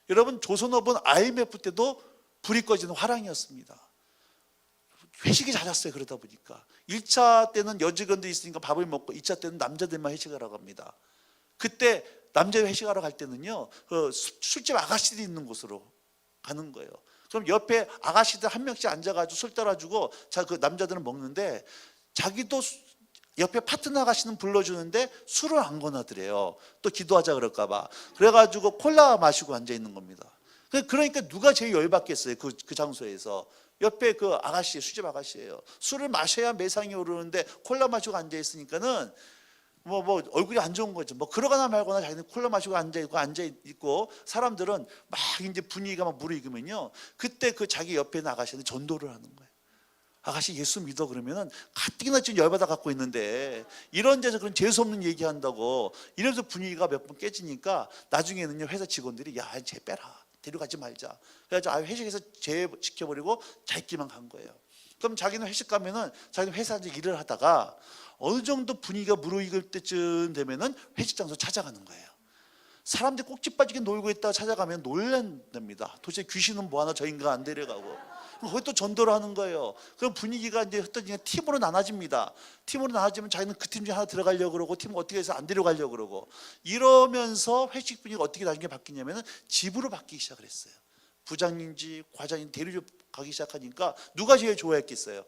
여러분 조선업은 IMF 때도 불이 꺼지는 화랑이었습니다. 회식이 잦았어요. 그러다 보니까 1차 때는 여직원도 있으니까 밥을 먹고 2차 때는 남자들만 회식을 하러 갑니다. 그때 남자 회식하러 갈 때는요 그 술집 아가씨들이 있는 곳으로 가는 거예요. 그럼 옆에 아가씨들 한 명씩 앉아가지고 술 따라주고 자 그 남자들은 먹는데 자기도 옆에 파트너 아가씨는 불러주는데 술을 안 권하더래요. 또 기도하자 그럴까봐. 그래가지고 콜라 마시고 앉아 있는 겁니다. 그러니까 누가 제일 열받겠어요 그 장소에서. 옆에 그 아가씨 술집 아가씨예요. 술을 마셔야 매상이 오르는데 콜라 마시고 앉아 있으니까는 뭐 얼굴이 안 좋은 거죠. 뭐 그러거나 말거나 자기는 콜라 마시고 앉아 있고 사람들은 막 이제 분위기가 막 무르익으면요. 그때 그 자기 옆에 있는 아가씨는 전도를 하는 거예요. 아가씨 예수 믿어 그러면은 가뜩이나 지금 열받아 갖고 있는데 이런 데서 그런 재수 없는 얘기한다고 이러면서 분위기가 몇 번 깨지니까 나중에는요 회사 직원들이 야 쟤 빼라. 데려가지 말자. 그래가지고 회식에서 제외시켜버리고 자기끼만 간 거예요. 그럼 자기는 회식 가면은 자기는 회사에서 일을 하다가 어느 정도 분위기가 무르익을 때쯤 되면은 회식 장소 찾아가는 거예요. 사람들이 꼭지 빠지게 놀고 있다가 찾아가면 놀란답니다. 도대체 귀신은 뭐하나 저 인간 안 데려가고. 거기 또 전도를 하는 거예요. 그럼 분위기가 이제 흩어지니까 팀으로 나눠집니다. 팀으로 나눠지면 자기는 그 팀 중에 하나 들어가려고 그러고 팀을 어떻게 해서 안 데려가려고 그러고 이러면서 회식 분위기가 어떻게 나중에 바뀌냐면 집으로 바뀌기 시작을 했어요. 부장인지 과장인지 데리러 가기 시작하니까 누가 제일 좋아했겠어요?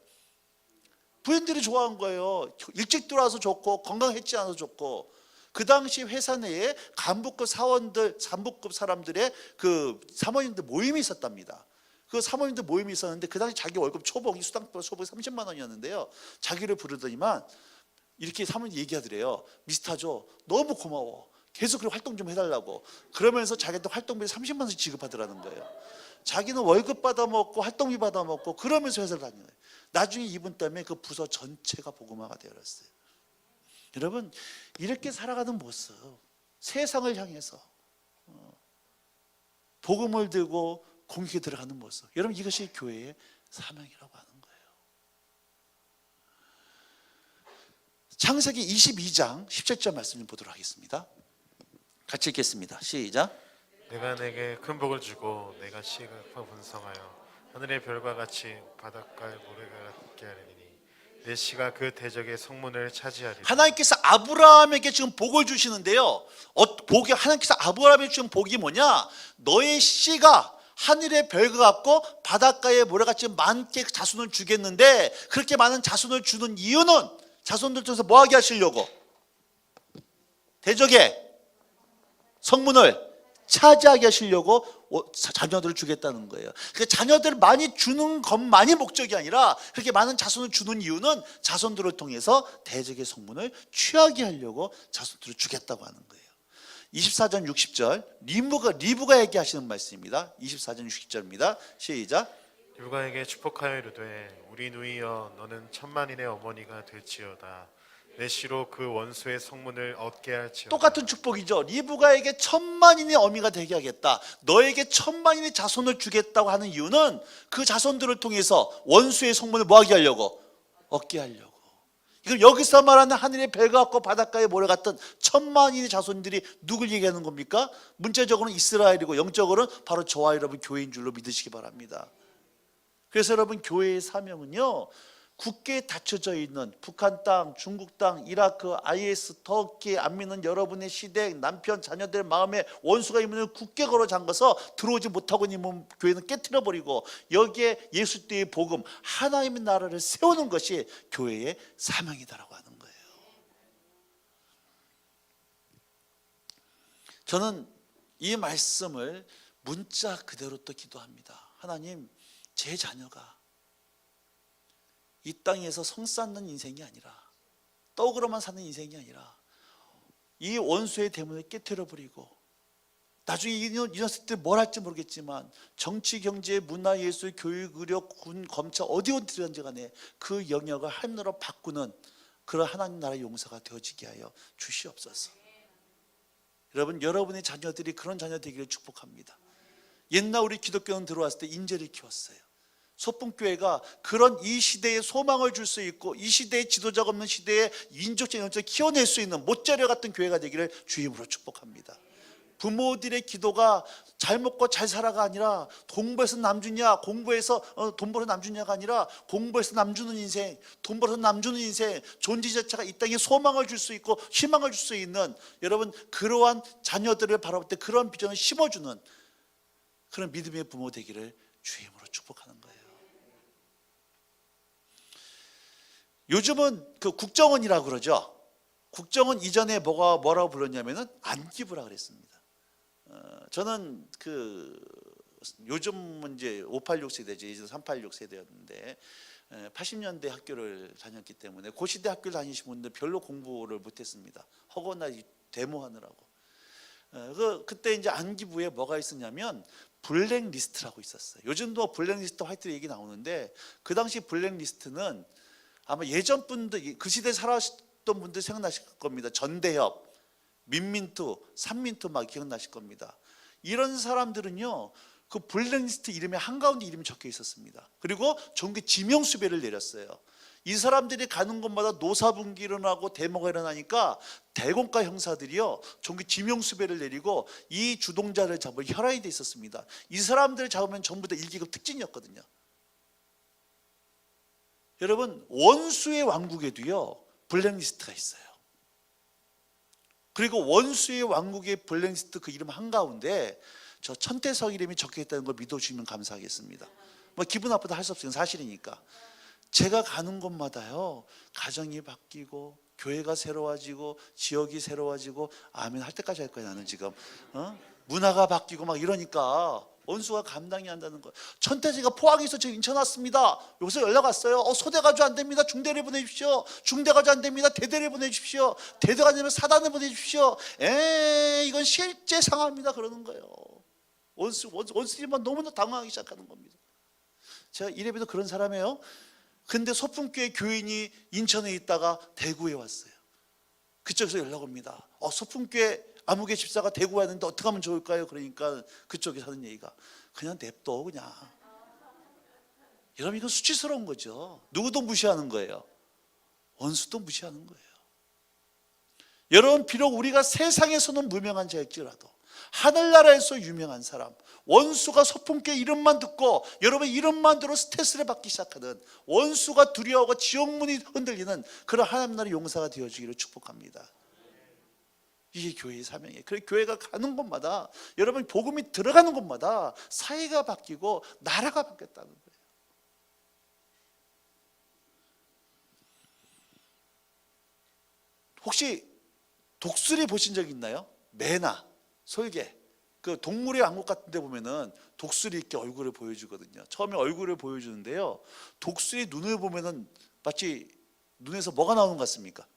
부인들이 좋아한 거예요. 일찍 들어와서 좋고 건강했지 않아서 좋고. 그 당시 회사 내에 간부급 사원들, 간부급 사람들의 그 사모님들 모임이 있었답니다. 그 사모님들 모임이 있었는데 그 당시 자기 월급 초봉이 수당 초봉이 30만 원이었는데요. 자기를 부르더니만 이렇게 사모님 얘기하더래요. 미스터 조 너무 고마워. 계속 그 활동 좀 해달라고. 그러면서 자기한테 활동비 30만 원씩 지급하더라는 거예요. 자기는 월급 받아먹고 활동비 받아먹고 그러면서 회사를 다니는 거예요. 나중에 이분 때문에 그 부서 전체가 복음화가 되어버렸어요. 여러분, 이렇게 살아가는 모습, 세상을 향해서 복음을 들고 공격에 들어가는 모습, 여러분 이것이 교회의 사명이라고 하는 거예요. 창세기 22장 17절 말씀 좀 보도록 하겠습니다. 같이 읽겠습니다. 시작. 내가 내게 큰 복을 주고 내가 씨가 분성하여 하늘의 별과 같이 바닷가의 모래가 같게 하리니 내 씨가 그 대적의 성문을 차지하리라. 하나님께서 아브라함에게 지금 복을 주시는데요. 하나님께서 아브라함에게 주신 복이 뭐냐? 너의 씨가 하늘의 별과 같고 바닷가의 모래같이 많게 자손을 주겠는데, 그렇게 많은 자손을 주는 이유는 자손들 통해서 뭐 하게 하시려고? 대적의 성문을 차지하게 하시려고 자녀들을 주겠다는 거예요. 그러니까 자녀들을 많이 주는 것만이 목적이 아니라 그렇게 많은 자손을 주는 이유는 자손들을 통해서 대적의 성문을 취하게 하려고 자손들을 주겠다고 하는 거예요. 24장 60절 리브가 얘기하시는 말씀입니다. 24장 60절입니다. 시작. 리브가에게 축복하여 이르되 우리 누이여 너는 천만인의 어머니가 될지어다. 내 씨로 그 원수의 성문을 얻게 할지어다. 똑같은 축복이죠. 리브가에게 천만인의 어미가 되게 하겠다. 너에게 천만인의 자손을 주겠다고 하는 이유는 그 자손들을 통해서 원수의 성문을 뭐하게 하려고? 얻게 하려고. 이걸 여기서 말하는 하늘의 별과 같고 바닷가의 모래 같은 천만인의 자손들이 누굴 얘기하는 겁니까? 문자적으로는 이스라엘이고 영적으로는 바로 저와 여러분 교회인 줄로 믿으시기 바랍니다. 그래서 여러분 교회의 사명은요, 굳게 닫혀져 있는 북한 땅, 중국 땅, 이라크, IS, 터키 안 믿는 여러분의 시댁, 남편, 자녀들 마음에 원수가 이문을 굳게 걸어 잠가서 들어오지 못하고 있는 교회는 깨트려버리고 여기에 예수의 복음, 하나님의 나라를 세우는 것이 교회의 사명이다라고 하는 거예요. 저는 이 말씀을 문자 그대로 또 기도합니다. 하나님, 제 자녀가 이 땅에서 성 쌓는 인생이 아니라 떡으로만 사는 인생이 아니라 이 원수의 대문을 깨트려버리고 나중에 이랬을 때 뭘 할지 모르겠지만 정치, 경제, 문화, 예술, 교육, 의료, 군, 검찰 어디로 들어간지 간에 그 영역을 하나님으로 바꾸는 그런 하나님 나라의 용사가 되어지게 하여 주시옵소서. 여러분, 여러분의 자녀들이 그런 자녀 되기를 축복합니다. 옛날 우리 기독교는 들어왔을 때 인재를 키웠어요. 소풍교회가 그런 이 시대에 소망을 줄 수 있고 이 시대에 지도자가 없는 시대에 인적적 영적을 키워낼 수 있는 모짜르 같은 교회가 되기를 주임으로 축복합니다. 부모들의 기도가 잘 먹고 잘 살아가 아니라 공부해서 남 주냐, 공부해서 돈 벌어서 남 주냐가 아니라 공부해서 남 주는 인생, 돈 벌어서 남 주는 인생, 존재 자체가 이 땅에 소망을 줄 수 있고 희망을 줄 수 있는, 여러분 그러한 자녀들을 바라볼 때 그런 비전을 심어주는 그런 믿음의 부모 되기를 주임으로 축복하는 거예요. 요즘은 그 국정원이라고 그러죠. 국정원 이전에 뭐라고 불렀냐면은 안기부라 그랬습니다. 저는 그 요즘은 이제 586 세대죠. 이제 386 세대였는데 80년대 학교를 다녔기 때문에 그 시대 학교를 다니신 분들 별로 공부를 못했습니다. 허거나 데모하느라고. 그때 이제 안기부에 뭐가 있었냐면 블랙리스트라고 있었어요. 요즘도 블랙리스트, 화이트 얘기 나오는데 그 당시 블랙리스트는 아마 예전 분들, 그 시대에 살았던 분들 생각나실 겁니다. 전대협, 민민투, 삼민투 막 기억나실 겁니다. 이런 사람들은요, 그 블랙리스트 이름에 한가운데 이름이 적혀 있었습니다. 그리고 종교 지명수배를 내렸어요. 이 사람들이 가는 곳마다 노사분기 일어나고 데모가 일어나니까 대공과 형사들이요, 종교 지명수배를 내리고 이 주동자를 잡을 혈안이 돼 있었습니다. 이 사람들을 잡으면 전부 다 1계급 특진이었거든요. 여러분, 원수의 왕국에도요 블랙리스트가 있어요. 그리고 원수의 왕국의 블랙리스트 그 이름 한가운데 저 천태석 이름이 적혀 있다는 걸 믿어주시면 감사하겠습니다. 뭐 기분 나쁘다 할 수 없어요. 사실이니까. 제가 가는 곳마다요 가정이 바뀌고 교회가 새로워지고 지역이 새로워지고 아멘 할 때까지 할 거야 나는 지금. 문화가 바뀌고 막 이러니까 원수가 감당이 안 된다는 거예요. 천태지가 포항에서 지금 인천 왔습니다. 여기서 연락 왔어요. 소대가주 안 됩니다. 중대를 보내주십시오. 중대가주 안 됩니다. 대대를 보내주십시오. 대대가 안 되면 사단을 보내주십시오. 이건 실제 상황입니다. 그러는 거예요. 원수님만 너무나 당황하기 시작하는 겁니다. 제가 이래봬도 그런 사람이에요. 근데 소풍교회 교인이 인천에 있다가 대구에 왔어요. 그쪽에서 연락 옵니다. 소풍교회 아무개 집사가 대구 왔는데 어떻게 하면 좋을까요? 그러니까 그쪽에 사는 얘기가 그냥 냅둬 그냥. 여러분 이건 수치스러운 거죠. 누구도 무시하는 거예요. 원수도 무시하는 거예요. 여러분 비록 우리가 세상에서는 무명한 자일지라도 하늘나라에서 유명한 사람, 원수가 소풍교회 이름만 듣고 여러분 이름만 들어 스트레스를 받기 시작하는, 원수가 두려워하고 지옥문이 흔들리는 그런 하나님 나라의 용사가 되어주기를 축복합니다. 이게 교회의 사명이에요. 그래서 교회가 가는 곳마다, 여러분 복음이 들어가는 곳마다 사회가 바뀌고 나라가 바뀌었다는 거예요. 혹시 독수리 보신 적 있나요? 매나, 솔개, 그 동물의 왕국 같은 데 보면은 독수리 이렇게 얼굴을 보여주거든요. 처음에 얼굴을 보여주는데요, 독수리 눈을 보면은 마치 눈에서 뭐가 나오는 것 같습니까?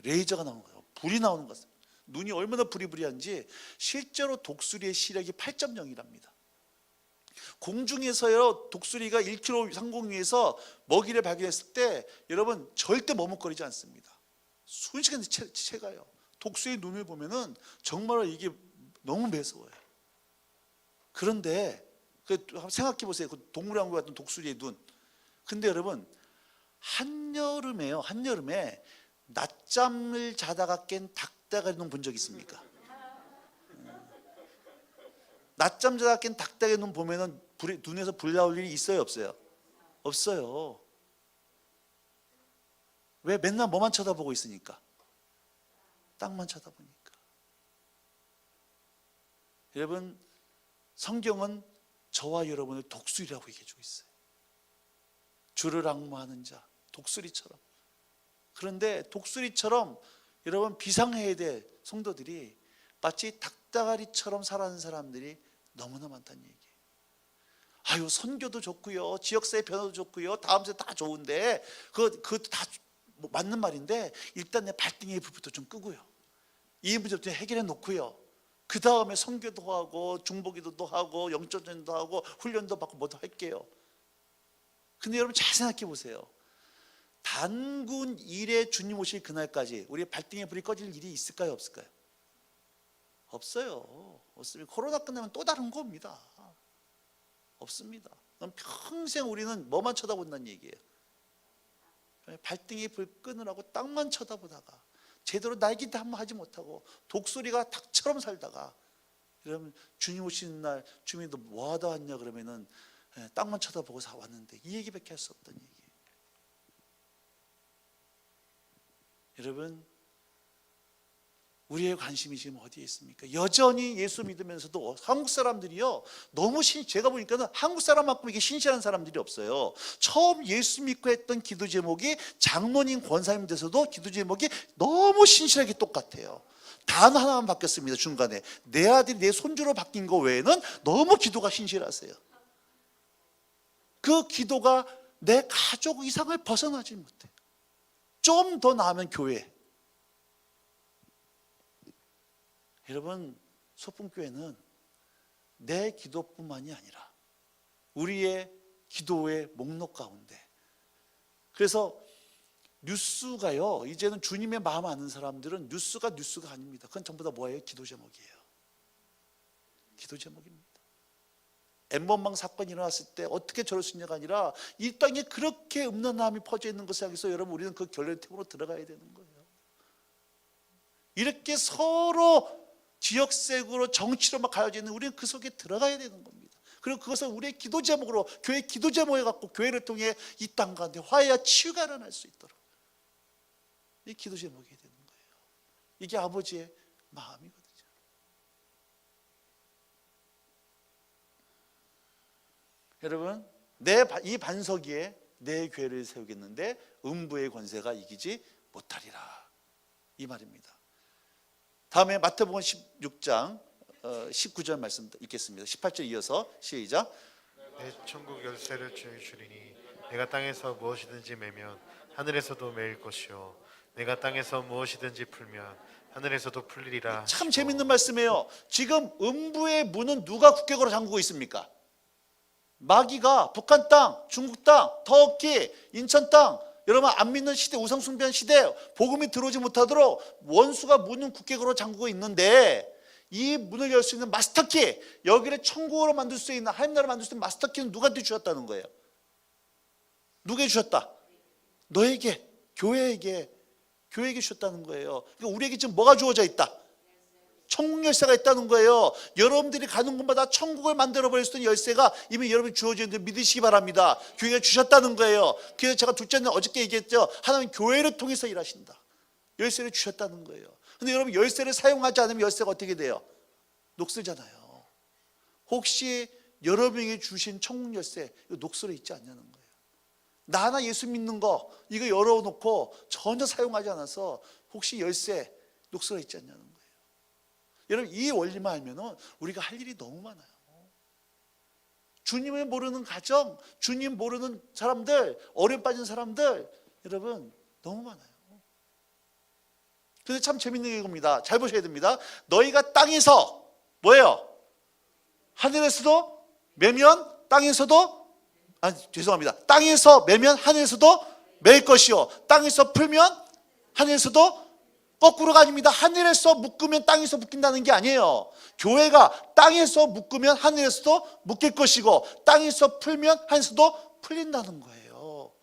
레이저가 나오는 거예요. 불이 나오는 것 같습니다. 눈이 얼마나 부리부리한지 실제로 독수리의 시력이 8.0이랍니다. 공중에서요 독수리가 1km 상공 위에서 먹이를 발견했을 때 여러분 절대 머뭇거리지 않습니다. 순식간에 채가요. 독수리 눈을 보면은 정말 이게 너무 매서워요. 그런데 생각해 보세요. 그 동물의 왕국 같은 독수리의 눈. 근데 여러분 한여름에요. 한여름에 낮잠을 자다가 깬 닭다리 눈 본 적 있습니까? 낮잠 자다가 깬 닭다리 눈 보면은 눈에서 불 나올 일이 있어요, 없어요? 없어요. 왜? 맨날 뭐만 쳐다보고 있으니까. 땅만 쳐다보니까. 여러분 성경은 저와 여러분을 독수리라고 얘기해주고 있어요. 주를 앙모하는 자, 독수리처럼. 그런데 독수리처럼 여러분 비상해야 될 성도들이 마치 닭다가리처럼 살아가는 사람들이 너무나 많다는 얘기예요. 아유 선교도 좋고요, 지역사회 변화도 좋고요, 다음 세대 다 좋은데 그거 다 맞는 말인데 일단 내 발등에 불부터 좀 끄고요, 이 문제부터 해결해 놓고요, 그 다음에 선교도 하고 중보기도도 하고 영적전도 하고 훈련도 받고 뭐도 할게요. 근데 여러분 잘 생각해 보세요. 단군 일에 주님 오실 그날까지 우리 발등에 불이 꺼질 일이 있을까요, 없을까요? 없어요. 없습니다. 코로나 끝나면 또 다른 겁니다. 없습니다. 그럼 평생 우리는 뭐만 쳐다본다는 얘기예요. 발등에 불 끄느라고 땅만 쳐다보다가 제대로 날기도 한번 하지 못하고 독수리가 닭처럼 살다가, 여러분 주님 오시는 날 주님이 너 뭐하다 왔냐 그러면은 땅만 쳐다보고 왔는데 이 얘기밖에 할 수 없다는 얘기예요. 여러분 우리의 관심이 지금 어디에 있습니까? 여전히 예수 믿으면서도 한국 사람들이요 너무 제가 보니까는 한국 사람만큼 이게 신실한 사람들이 없어요. 처음 예수 믿고 했던 기도 제목이 장로님 권사님 돼서도 기도 제목이 너무 신실하게 똑같아요. 단 하나만 바뀌었습니다. 중간에 내 아들이 내 손주로 바뀐 거 외에는 너무 기도가 신실하세요. 그 기도가 내 가족 이상을 벗어나지 못해. 좀 더 나으면 교회. 여러분 소풍교회는 내 기도뿐만이 아니라 우리의 기도의 목록 가운데, 그래서 뉴스가요 이제는 주님의 마음 아는 사람들은 뉴스가 아닙니다. 그건 전부 다 뭐예요? 기도 제목이에요. 기도 제목입니다. 엠번방 사건이 일어났을 때 어떻게 저럴 수 있냐가 아니라 이 땅에 그렇게 음란함이 퍼져 있는 것을 향해서 여러분 우리는 그 결례템으로 들어가야 되는 거예요. 이렇게 서로 지역색으로 정치로 막 가려져 있는 우리는 그 속에 들어가야 되는 겁니다. 그리고 그것을 우리의 기도 제목으로, 교회 기도 제목에 갖고 교회를 통해 이 땅 가운데 화해와 치유가 일어날 수 있도록 이 기도 제목이 되는 거예요. 이게 아버지의 마음이거든요. 여러분 이 반석 위에 내 교회를 세우겠는데 음부의 권세가 이기지 못하리라, 이 말입니다. 다음에 마태복음 16장 19절 말씀 읽겠습니다. 18절 이어서 시작. 내 천국 열쇠를 주리니 내가 땅에서 무엇이든지 매면 하늘에서도 매일 것이요 내가 땅에서 무엇이든지 풀면 하늘에서도 풀리리라. 참 하시고. 재밌는 말씀이에요. 지금 음부의 문은 누가 국격으로 잠그고 있습니까? 마귀가 북한 땅, 중국 땅, 터키, 인천 땅, 여러분 안 믿는 시대, 우상숭배한 시대, 복음이 들어오지 못하도록 원수가 문은 국격으로 잠그고 있는데 이 문을 열 수 있는 마스터키, 여기를 천국으로 만들 수 있는, 하나님 나라를 만들 수 있는 마스터키는 누구한테 주셨다는 거예요? 누구에게 주셨다? 너에게, 교회에게 주셨다는 거예요. 그러니까 우리에게 지금 뭐가 주어져 있다? 천국 열쇠가 있다는 거예요. 여러분들이 가는 곳마다 천국을 만들어 버릴 수 있는 열쇠가 이미 여러분이 주어져 있는데 믿으시기 바랍니다. 교회가 주셨다는 거예요. 그래서 제가 둘째 날 어저께 얘기했죠. 하나님 교회를 통해서 일하신다. 열쇠를 주셨다는 거예요. 근데 여러분 열쇠를 사용하지 않으면 열쇠가 어떻게 돼요? 녹슬잖아요. 혹시 여러분에게 주신 천국 열쇠 이거 녹슬어 있지 않냐는 거예요. 나 하나 예수 믿는 거 이거 열어놓고 전혀 사용하지 않아서 혹시 열쇠 녹슬어 있지 않냐는 거예요. 여러분 이 원리만 알면은 우리가 할 일이 너무 많아요. 주님을 모르는 가정, 주님 모르는 사람들, 어려움 빠진 사람들 여러분 너무 많아요. 근데 참 재밌는 얘기입니다. 잘 보셔야 됩니다. 너희가 땅에서 뭐예요? 하늘에서도 매면 땅에서도 죄송합니다. 땅에서 매면 하늘에서도 매일 것이요. 땅에서 풀면 하늘에서도 거꾸로가 아닙니다. 하늘에서 묶으면 땅에서 묶인다는 게 아니에요. 교회가 땅에서 묶으면 하늘에서도 묶일 것이고 땅에서 풀면 하늘에서도 풀린다는 거예요.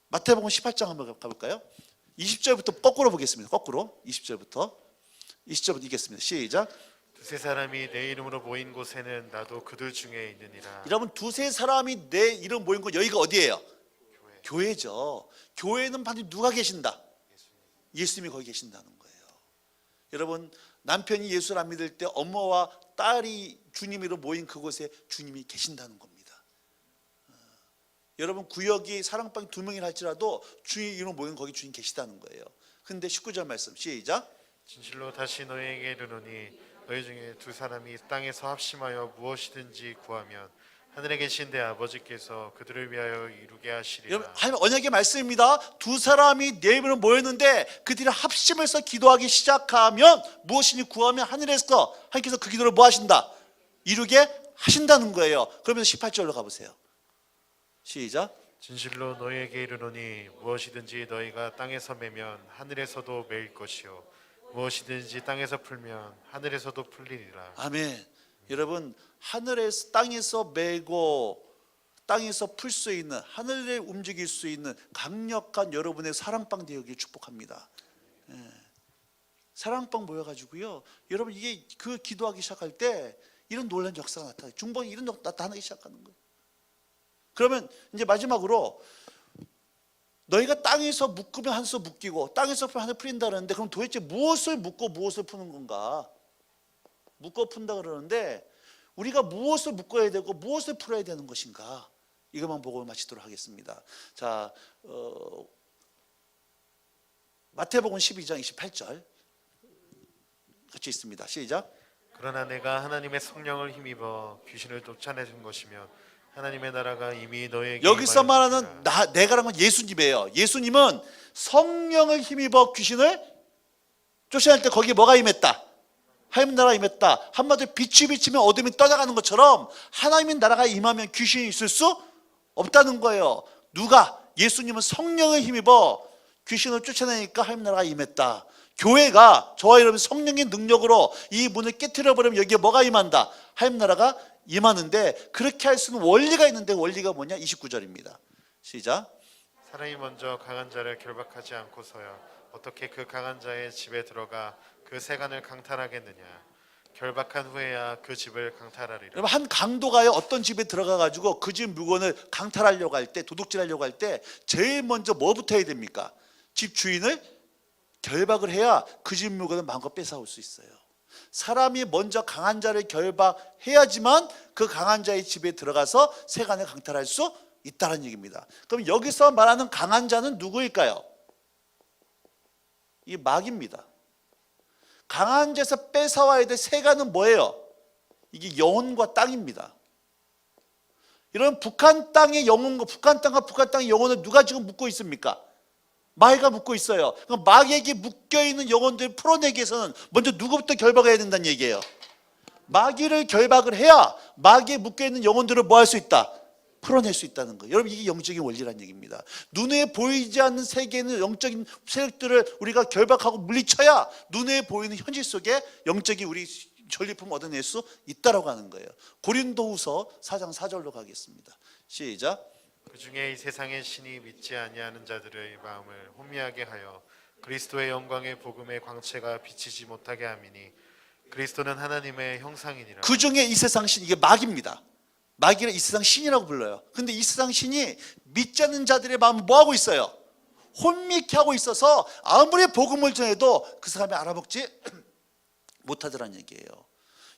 마태복음 18장 한번 가볼까요? 20절부터 거꾸로 보겠습니다. 거꾸로 20절부터 읽겠습니다. 시작. 두세 사람이 내 이름으로 모인 곳에는 나도 그들 중에 있느니라. 여러분 두세 사람이 내 이름 모인 곳 여기가 어디예요? 교회죠. 교회는 반드시 누가 계신다? 예수님이 거기 계신다는 거예요. 여러분 남편이 예수를 안 믿을 때 엄마와 딸이 주님으로 모인 그곳에 주님이 계신다는 겁니다. 여러분 구역이 사랑방이 2명이라 할지라도 주님 이름으로 모인 거기 주님 계시다는 거예요. 근데 19절 말씀 시작. 진실로 다시 너희에게 이르노니 너희 중에 두 사람이 땅에서 합심하여 무엇이든지 구하면 하늘에 계신 내 아버지께서 그들을 위하여 이루게 하시리라. 여러분 하나님 언약의 말씀입니다. 두 사람이 내 이름으로 모였는데 그들이 합심해서 기도하기 시작하면 무엇이니 구하면 하늘에서 하나님께서 그 기도를 뭐 하신다? 이루게 하신다는 거예요. 그러면서 18절로 가보세요. 시작. 진실로 너희에게 이르노니 무엇이든지 너희가 땅에서 매면 하늘에서도 매일 것이요 무엇이든지 땅에서 풀면 하늘에서도 풀리리라. 아멘. 여러분 하늘에서 땅에서 매고 땅에서 풀 수 있는 하늘에 움직일 수 있는 강력한 여러분의 사랑방 되기를 축복합니다. 사랑방 모여가지고요. 여러분 이게 그 기도하기 시작할 때 이런 놀라운 역사가 나타나요. 중봉이 이런 나타나기 시작하는 거예요. 그러면 이제 마지막으로 너희가 땅에서 묶으면 하늘에서 묶이고 땅에서 풀면 하늘 풀린다는데 그럼 도대체 무엇을 묶고 무엇을 푸는 건가? 묶어 푼다 그러는데 우리가 무엇을 묶어야 되고 무엇을 풀어야 되는 것인가? 이것만 보고 마치도록 하겠습니다. 자, 마태복음 12장 28절 같이 있습니다. 시작. 그러나 내가 하나님의 성령을 힘입어 귀신을 쫓아내준 것이면 하나님의 나라가 이미 너에게 여기서 말하는 내가라는 건 예수님이에요. 예수님은 성령을 힘입어 귀신을 쫓아낼 때 거기에 뭐가 임했다? 하나님 나라가 임했다. 한마디로 빛이 비치면 어둠이 떠나가는 것처럼 하나님의 나라가 임하면 귀신이 있을 수 없다는 거예요. 누가? 예수님은 성령을 힘입어 귀신을 쫓아내니까 하나님 나라가 임했다. 교회가 저와 여러분 성령의 능력으로 이 문을 깨트려 버리면 여기에 뭐가 임한다? 하나님 나라가 임하는데 그렇게 할 수 있는 원리가 있는데 원리가 뭐냐? 29절입니다. 시작. 사람이 먼저 강한 자를 결박하지 않고서야 어떻게 그 강한 자의 집에 들어가 그 세간을 강탈하겠느냐. 결박한 후에야 그 집을 강탈하리라. 여러분 한 강도가요 어떤 집에 들어가 가지고 그 집 물건을 강탈하려고 할 때 도둑질하려고 할 때 제일 먼저 뭐부터 해야 됩니까? 집 주인을 결박을 해야 그 집 물건을 마음껏 뺏어올 수 있어요. 사람이 먼저 강한 자를 결박해야지만 그 강한 자의 집에 들어가서 세간을 강탈할 수 있다는 얘기입니다. 그럼 여기서 말하는 강한 자는 누구일까요? 이 마귀입니다. 강한 자에서 뺏어와야 될 세간은 뭐예요? 이게 영혼과 땅입니다. 이런 북한 땅의 영혼과 북한 땅의 영혼을 누가 지금 묶고 있습니까? 마귀가 묶고 있어요. 그럼 마귀에게 묶여있는 영혼들을 풀어내기 위해서는 먼저 누구부터 결박해야 된다는 얘기예요? 마귀를 결박을 해야 마귀에 묶여있는 영혼들을 뭐 할 수 있다? 풀어낼 수 있다는 거예요. 여러분, 이게 영적인 원리라는 얘기입니다. 눈에 보이지 않는 세계는 영적인 세력들을 우리가 결박하고 물리쳐야 눈에 보이는 현실 속에 영적인 우리 전리품 얻어낼 수 있다라고 하는 거예요. 고린도후서 4장 4절로 가겠습니다. 시작. 그 중에 이 세상의 신이 믿지 아니하는 자들의 마음을 혼미하게 하여 그리스도의 영광의 복음의 광채가 비치지 못하게 함이니 그리스도는 하나님의 형상이니라. 그 중에 이 세상 신, 이게 마귀입니다. 마귀를 이 세상 신이라고 불러요. 근데 이 세상 신이 믿지 않는 자들의 마음을 뭐하고 있어요? 혼미케 하고 있어서 아무리 복음을 전해도 그 사람이 알아먹지 못하더란 얘기예요.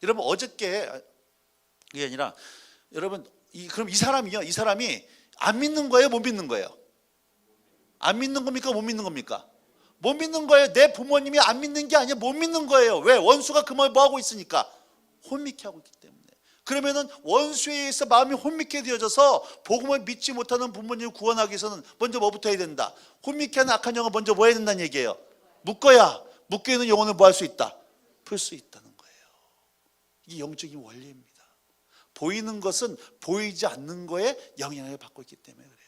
여러분, 어저께 이게 아니라 여러분, 그럼 이 사람이 안 믿는 거예요, 못 믿는 거예요? 안 믿는 겁니까, 못 믿는 겁니까? 못 믿는 거예요. 내 부모님이 안 믿는 게 아니라 못 믿는 거예요. 왜? 원수가 그 마음을 뭐 하고 있으니까? 혼미케 하고 있기 때문에. 그러면은 원수에 의해서 마음이 혼미케 되어져서 복음을 믿지 못하는 부모님을 구원하기 위해서는 먼저 뭐부터 해야 된다? 혼미케 하는 악한 영을 먼저 뭐 해야 된다는 얘기예요? 묶어야 묶여있는 영혼을 뭐 할 수 있다? 풀 수 있다는 거예요. 이게 영적인 원리입니다. 보이는 것은 보이지 않는 거에 영향을 받고 있기 때문에 그래요.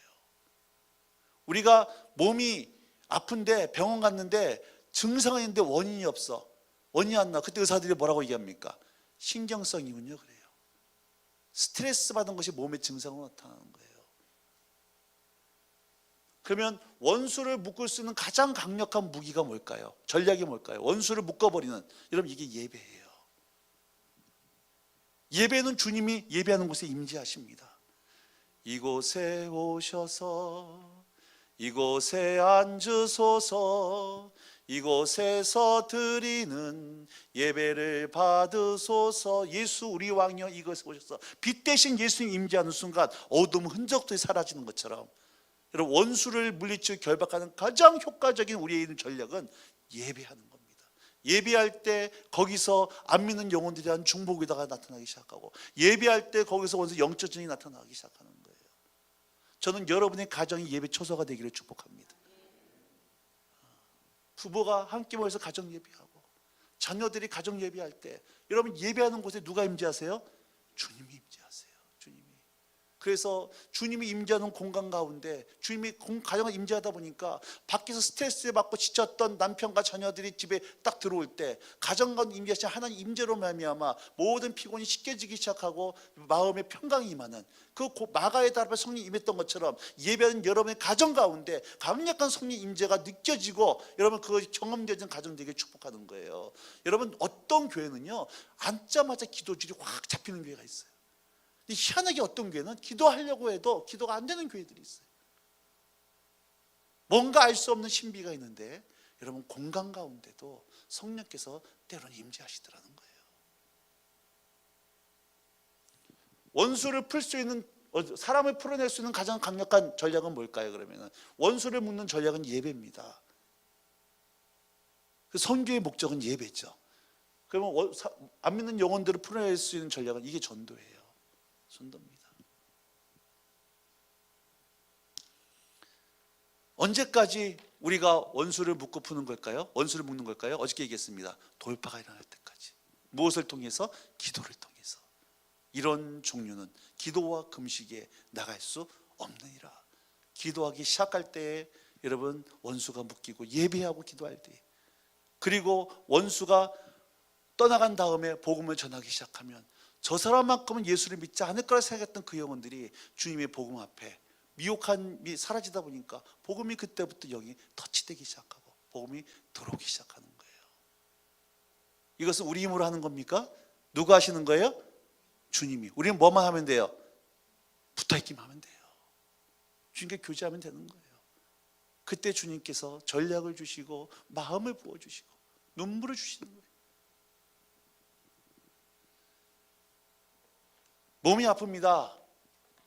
우리가 몸이 아픈데 병원 갔는데 증상은 있는데 원인이 없어. 원인이 안 나. 그때 의사들이 뭐라고 얘기합니까? 신경성이군요. 그래요. 스트레스 받은 것이 몸의 증상으로 나타나는 거예요. 그러면 원수를 묶을 수 있는 가장 강력한 무기가 뭘까요? 전략이 뭘까요? 원수를 묶어버리는. 여러분, 이게 예배예요. 예배는 주님이 예배하는 곳에 임재하십니다. 이곳에 오셔서 이곳에 앉으소서, 이곳에서 드리는 예배를 받으소서. 예수 우리 왕이여 이곳에 오셔서 빛 대신 예수님 임재하는 순간 어둠 흔적들이 사라지는 것처럼, 여러분, 원수를 물리치고 결박하는 가장 효과적인 우리의 있는 전략은 예배하는 겁니다. 예배할 때 거기서 안 믿는 영혼들에 대한 중보기도가 나타나기 시작하고, 예배할 때 거기서 원수 영적 전이 나타나기 시작하는 거예요. 저는 여러분의 가정이 예배 초소가 되기를 축복합니다. 부부가 함께 모여서 가정 예배하고 자녀들이 가정 예배할 때, 여러분, 예배하는 곳에 누가 임재하세요? 주님이 임재하세요. 주님이. 그래서 주님이 임재하는 공간 가운데 주님이 가정을 임재하다 보니까 밖에서 스트레스 받고 지쳤던 남편과 자녀들이 집에 딱 들어올 때 가정 가운데 임재하신 하나님 임재로 말미암아 모든 피곤이 씻겨지기 시작하고 마음의 평강이 임하는, 그 마가의 달 앞에 성령 임했던 것처럼 예배하는 여러분의 가정 가운데 강력한 성령 임재가 느껴지고 여러분 그 경험되는 가정 되게 축복하는 거예요. 여러분, 어떤 교회는요 앉자마자 기도줄이 확 잡히는 교회가 있어요. 희한하게 어떤 교회는 기도하려고 해도 기도가 안 되는 교회들이 있어요. 뭔가 알 수 없는 신비가 있는데 여러분, 공간 가운데도 성령께서 때로는 임재하시더라는 거예요. 원수를 풀 수 있는, 사람을 풀어낼 수 있는 가장 강력한 전략은 뭘까요? 그러면 원수를 묶는 전략은 예배입니다. 그 선교의 목적은 예배죠. 그러면 안 믿는 영혼들을 풀어낼 수 있는 전략은 이게 전도예요. 전도입니다. 언제까지 우리가 원수를 묶고 푸는 걸까요? 원수를 묶는 걸까요? 어저께 얘기했습니다. 돌파가 일어날 때까지. 무엇을 통해서? 기도를 통해서. 이런 종류는 기도와 금식에 나갈 수 없느니라. 기도하기 시작할 때에 여러분, 원수가 묶이고 예배하고 기도할 때, 그리고 원수가 떠나간 다음에 복음을 전하기 시작하면 저 사람만큼은 예수를 믿지 않을 거라 생각했던 그 영혼들이 주님의 복음 앞에 미혹함이 사라지다 보니까 복음이 그때부터 영이 터치되기 시작하고 복음이 들어오기 시작하는 거예요. 이것은 우리 힘으로 하는 겁니까? 누가 하시는 거예요? 주님이. 우리는 뭐만 하면 돼요? 붙어있기만 하면 돼요. 주님께 교제하면 되는 거예요. 그때 주님께서 전략을 주시고 마음을 부어주시고 눈물을 주시는 거예요. 몸이 아픕니다.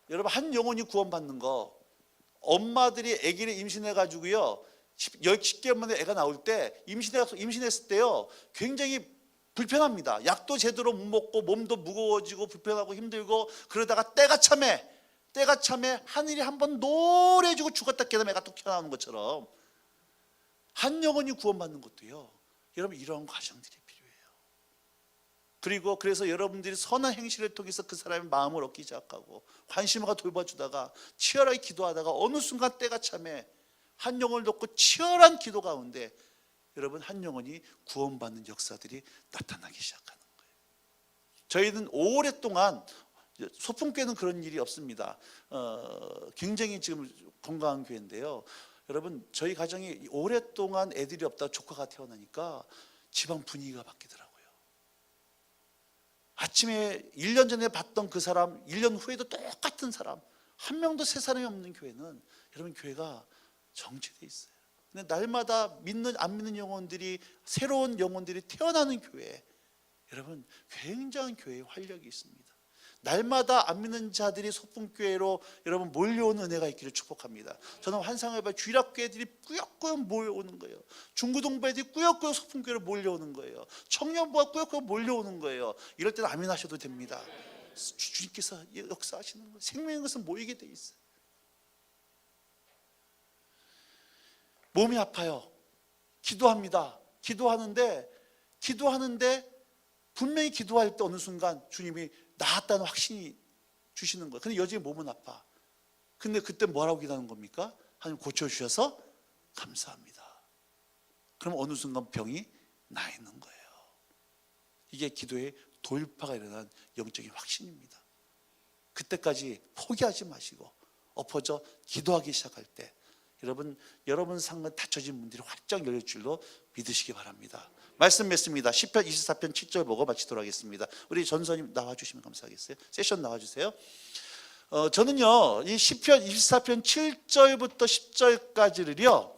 여러분, 한 영혼이 구원받는 거, 엄마들이 아기를 임신해 가지고요 10개월 만에 애가 나올 때 임신했을 때요 굉장히 불편합니다. 약도 제대로 못 먹고 몸도 무거워지고 불편하고 힘들고 그러다가 때가 참에 하늘이 한번 노래해주고 죽었다 깨달으면 애가 또 태어나는 것처럼 한 영혼이 구원받는 것도요 여러분 이런 과정들이 필요해요. 그리고 그래서 여러분들이 선한 행실을 통해서 그 사람의 마음을 얻기 시작하고 관심과 돌봐주다가 치열하게 기도하다가 어느 순간 때가 참에 한 영혼을 놓고 치열한 기도 가운데 여러분 한 영혼이 구원받는 역사들이 나타나기 시작하는 거예요. 저희는 오랫동안 소풍교회는 그런 일이 없습니다. 굉장히 지금 건강한 교회인데요. 여러분 저희 가정이 오랫동안 애들이 없다가 조카가 태어나니까 집안 분위기가 바뀌더라고요. 아침에 1년 전에 봤던 그 사람 1년 후에도 똑같은 사람 한 명도 새 사람이 없는 교회는 여러분 교회가 정체돼 있어요. 근데 날마다 믿는 안 믿는 영혼들이 새로운 영혼들이 태어나는 교회 여러분 굉장한 교회의 활력이 있습니다. 날마다 안 믿는 자들이 소풍교회로 여러분 몰려오는 은혜가 있기를 축복합니다. 저는 환상을 봐 주일학교애들이 꾸역꾸역 몰려오는 거예요. 중고등부애들이 꾸역꾸역 소풍교회로 몰려오는 거예요. 청년부가 꾸역꾸역 몰려오는 거예요. 이럴 때는 아멘 하셔도 됩니다. 주님께서 역사하시는 거예요. 생명의 것은 모이게 돼 있어요. 몸이 아파요. 기도합니다. 기도하는데 분명히 기도할 때 어느 순간 주님이 나았다는 확신이 주시는 거예요. 근데 여전히 몸은 아파. 근데 그때 뭐라고 기도하는 겁니까? 하나님 고쳐주셔서 감사합니다. 그럼 어느 순간 병이 나 있는 거예요. 이게 기도의 돌파가 일어난 영적인 확신입니다. 그때까지 포기하지 마시고 엎어져 기도하기 시작할 때 여러분 상은 닫혀진 문들이 활짝 열릴 줄로 믿으시기 바랍니다. 말씀 맺습니다. 시편 24편 7절 보고 마치도록 하겠습니다. 우리 전선님 나와주시면 감사하겠어요. 세션 나와주세요. 저는요 이 시편 24편 7절부터 10절까지를요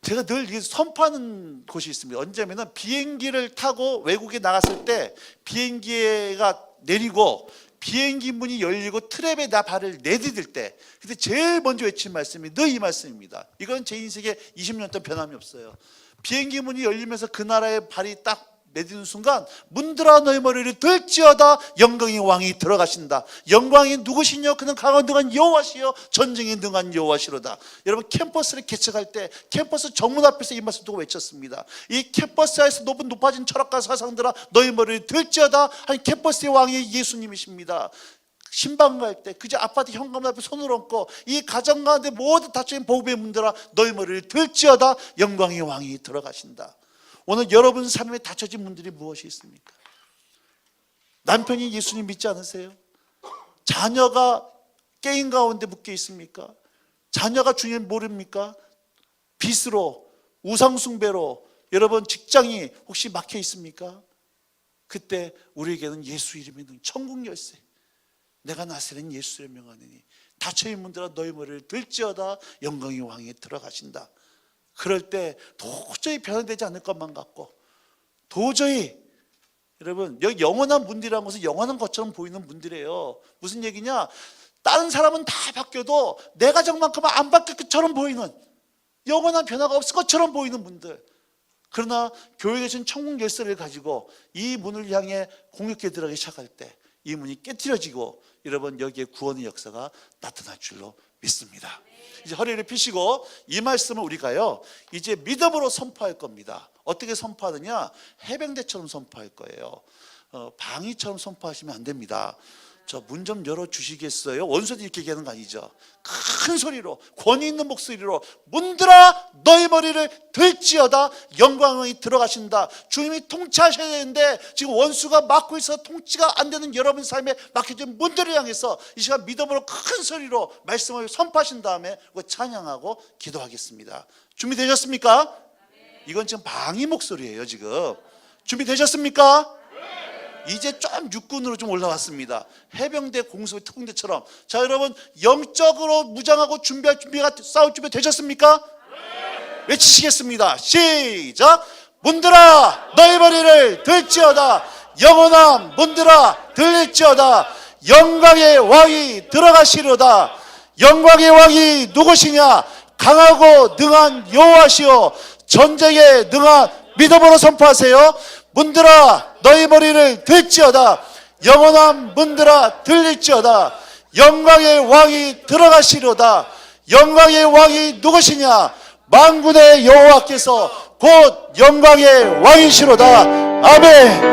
제가 늘 선포하는 곳이 있습니다. 언제냐면 비행기를 타고 외국에 나갔을 때 비행기가 내리고 비행기 문이 열리고 트랩에 나 발을 내디딜 때 그때 제일 먼저 외친 말씀이 늘 이 말씀입니다. 이건 제 인생에 20년 동안 변함이 없어요. 비행기 문이 열리면서 그 나라에 발이 딱 내디는 순간 문들아 너희 머리를 들지어다 영광의 왕이 들어가신다. 영광이 누구시뇨? 그는 강한 등한 여호와시요 전쟁에 능한 여호와시로다. 여러분 캠퍼스를 개척할 때 캠퍼스 정문 앞에서 이 말씀 두고 외쳤습니다. 이 캠퍼스에서 높아진 철학과 사상들아 너희 머리를 들지어다. 아니 캠퍼스의 왕이 예수님이십니다. 신방 갈 때 그저 아파트 현관문 앞에 손을 얹고 이 가정 가운데 모든 닫혀진 복음의 문들아 너희 머리를 들지어다 영광의 왕이 들어가신다. 오늘 여러분 삶에 닫혀진 문들이 무엇이 있습니까? 남편이 예수님 믿지 않으세요? 자녀가 게임 가운데 묶여 있습니까? 자녀가 주님 모릅니까? 빚으로 우상숭배로 여러분 직장이 혹시 막혀 있습니까? 그때 우리에게는 예수 이름의 능 천국 열쇠 내가 나세는 예수를 명하느니 닫혀있는 문들아 너희 머리를 들지어다 영광의 왕이 들어가신다. 그럴 때 도저히 변화되지 않을 것만 같고 도저히 여러분 여기 영원한 문들이라는 것은 영원한 것처럼 보이는 문들이에요. 무슨 얘기냐? 다른 사람은 다 바뀌어도 내 가정만큼은 안 바뀔 것처럼 보이는 영원한 변화가 없을 것처럼 보이는 문들. 그러나 교회에 계신 천국 열쇠를 가지고 이 문을 향해 공격해 들어가기 시작할 때 이 문이 깨트려지고 여러분 여기에 구원의 역사가 나타날 줄로 믿습니다. 이제 허리를 펴시고 이 말씀을 우리가요 이제 믿음으로 선포할 겁니다. 어떻게 선포하느냐? 해병대처럼 선포할 거예요. 방위처럼 선포하시면 안 됩니다. 저 문 좀 열어주시겠어요? 원수들이 이렇게 얘기하는 거 아니죠. 큰 소리로 권위 있는 목소리로 문들아 너희 머리를 들지어다 영광이 들어가신다. 주님이 통치하셔야 되는데 지금 원수가 막고 있어 통치가 안 되는 여러분 삶에 막혀진 문들을 향해서 이 시간 믿음으로 큰 소리로 말씀을 선포하신 다음에 찬양하고 기도하겠습니다. 준비되셨습니까? 이건 지금 방위 목소리예요. 지금 준비되셨습니까? 이제 좀 육군으로 좀 올라왔습니다. 해병대 공수부 특공대처럼. 자 여러분 영적으로 무장하고 준비할 준비가 싸울 준비 되셨습니까? 외치시겠습니다. 시작. 문들아 너희 머리를 들지어다 영원한 문들아 들릴지어다 영광의 왕이 들어가시려다. 영광의 왕이 누구시냐? 강하고 능한 여호와시오 전쟁에 능한 믿음으로 선포하세요. 문들아 너희 머리를 들지어다. 영원한 문들아 들릴지어다. 영광의 왕이 들어가시려다. 영광의 왕이 누구시냐? 만군의 여호와께서 곧 영광의 왕이시로다. 아멘.